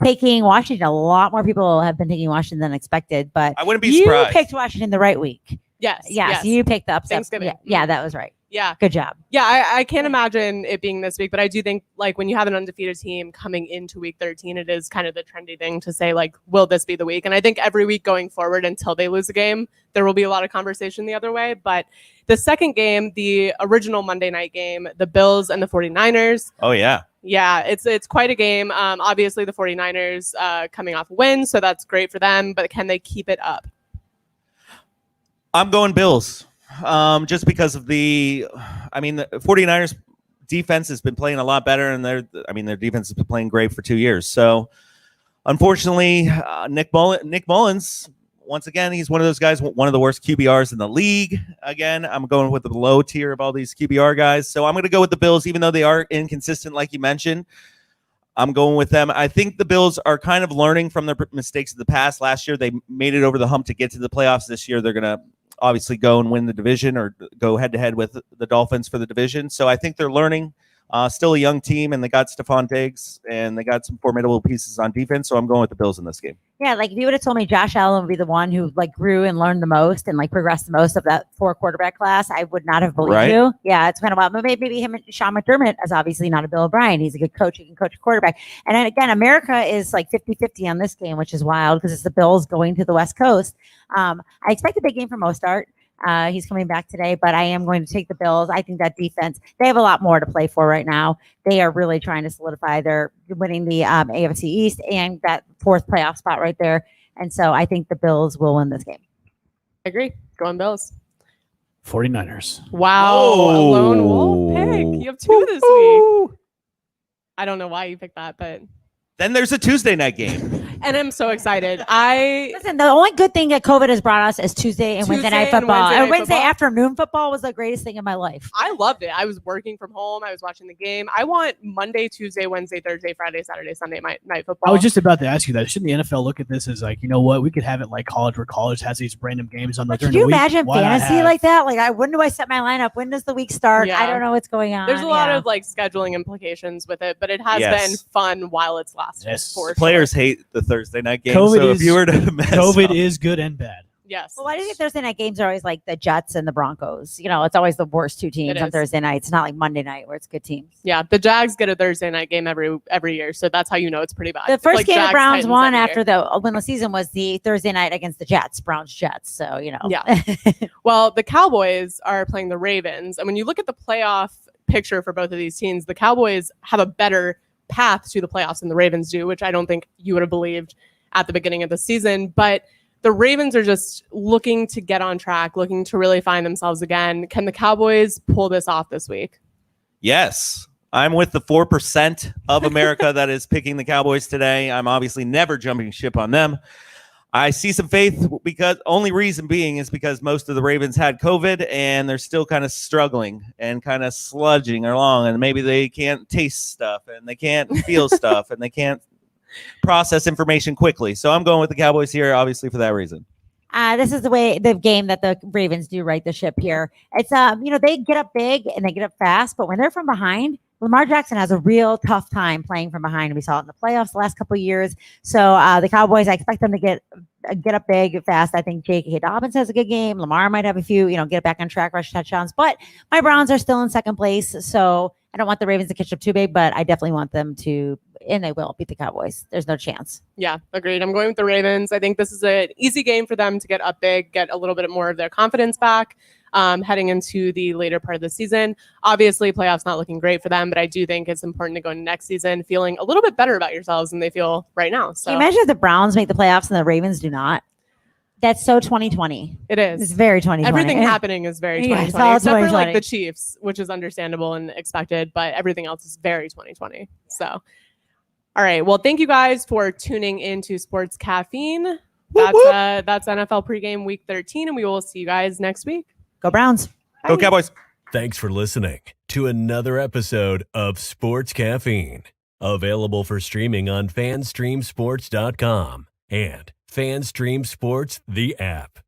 taking Washington. A lot more people have been taking Washington than expected, but I wouldn't be surprised. You picked Washington the right week. Yes. You picked the upset. Thanksgiving. Yeah, that was right. Yeah. Good job. Yeah, I can't imagine it being this week, but I do think like when you have an undefeated team coming into week 13, it is kind of the trendy thing to say like, will this be the week? And I think every week going forward until they lose a game, there will be a lot of conversation the other way. But the second game, the original Monday night game, the Bills and the 49ers. Oh, yeah. Yeah, it's quite a game. Obviously, the 49ers coming off a win, so that's great for them. But can they keep it up? I'm going Bills. Just because of the 49ers defense has been playing a lot better, and their defense has been playing great for 2 years. So, unfortunately, Nick Mullins, once again, he's one of those guys, one of the worst QBRs in the league. Again, I'm going with the low tier of all these QBR guys. So I'm going to go with the Bills, even though they are inconsistent, like you mentioned. I'm going with them. I think the Bills are kind of learning from their mistakes of the past. Last year, they made it over the hump to get to the playoffs. This year, they're going to obviously go and win the division or go head-to-head with the Dolphins for the division. So I think they're learning. Still a young team, and they got Stephon Diggs, and they got some formidable pieces on defense. So I'm going with the Bills in this game. Yeah, like if you would have told me Josh Allen would be the one who like grew and learned the most and like progressed the most of that 4 quarterback class, I would not have believed you. Yeah, it's kind of wild. Maybe him and Sean McDermott is obviously not a Bill O'Brien. He's a good coach. He can coach a quarterback. And then again, America is like 50-50 on this game, which is wild because it's the Bills going to the West Coast. I expect a big game from Mostert. He's coming back today, but I am going to take the Bills. I think that defense, they have a lot more to play for right now. They are really trying to solidify their winning the AFC East and that 4th playoff spot right there. And so I think the Bills will win this game. I agree. Going Bills. 49ers. Wow. A lone wolf pick. You have 2 this week. I don't know why you picked that, but then there's a Tuesday night game. And I'm so excited. Listen, the only good thing that COVID has brought us is Tuesday and Wednesday night football. And Wednesday afternoon football was the greatest thing in my life. I loved it. I was working from home. I was watching the game. I want Monday, Tuesday, Wednesday, Thursday, Friday, Saturday, Sunday night football. I was just about to ask you that. Shouldn't the NFL look at this as like, you know what? We could have it like college, where college has these random games on the during the week. Could you imagine fantasy like that? Like, when do I set my lineup? When does the week start? Yeah. I don't know what's going on. There's a lot of like scheduling implications with it, but it has been fun while it's lasted. Yes. Players hate the Thursday night game. If you were to mess COVID up. is good and bad. Yes. Well, why do you think Thursday night games are always like the Jets and the Broncos? You know, it's always the worst 2 teams on Thursday night. It's not like Monday night where it's good teams. Yeah, the Jags get a Thursday night game every year, so that's how you know it's pretty bad. The first like game Jags, the Browns Titans won after the season was the Thursday night against the Jets, Browns-Jets. So, you know. Yeah. Well, the Cowboys are playing the Ravens, and when you look at the playoff picture for both of these teams, the Cowboys have a better path to the playoffs than the Ravens do, which I don't think you would have believed at the beginning of the season. But the Ravens are just looking to get on track, looking to really find themselves again. Can the Cowboys pull this off this week? Yes. I'm with the 4% of America that is picking the Cowboys today. I'm obviously never jumping ship on them. I see some faith because only reason being is because most of the Ravens had COVID and they're still kind of struggling and kind of sludging along, and maybe they can't taste stuff and they can't feel stuff and they can't process information quickly. So I'm going with the Cowboys here, obviously for that reason. This is the game that the Ravens do right the ship here. It's they get up big and they get up fast, but when they're from behind, Lamar Jackson has a real tough time playing from behind. We saw it in the playoffs the last couple of years. So the Cowboys, I expect them to get up big fast. I think J.K. Dobbins has a good game. Lamar might have a few, get back on track, rush touchdowns. But my Browns are still in second place, so I don't want the Ravens to catch up too big, but I definitely want them to, and they will beat the Cowboys. There's no chance. Yeah, agreed. I'm going with the Ravens. I think this is an easy game for them to get up big, get a little bit more of their confidence back heading into the later part of the season. Obviously, playoffs not looking great for them, but I do think it's important to go into next season feeling a little bit better about yourselves than they feel right now. So Can you imagine if the Browns make the playoffs and the Ravens do not? That's so 2020. it is. It's very 2020. Everything happening is very Yeah, 2020, it's all except for 2020. like the Chiefs, which is understandable and expected, but everything else is very 2020. So, all right. Well, thank you guys for tuning into Sports Caffeine. That's NFL pregame week 13, and we will see you guys next week. Go Browns. Go Cowboys. Thanks for listening to another episode of Sports Caffeine, available for streaming on fanstreamsports.com and FanStream Sports, the app.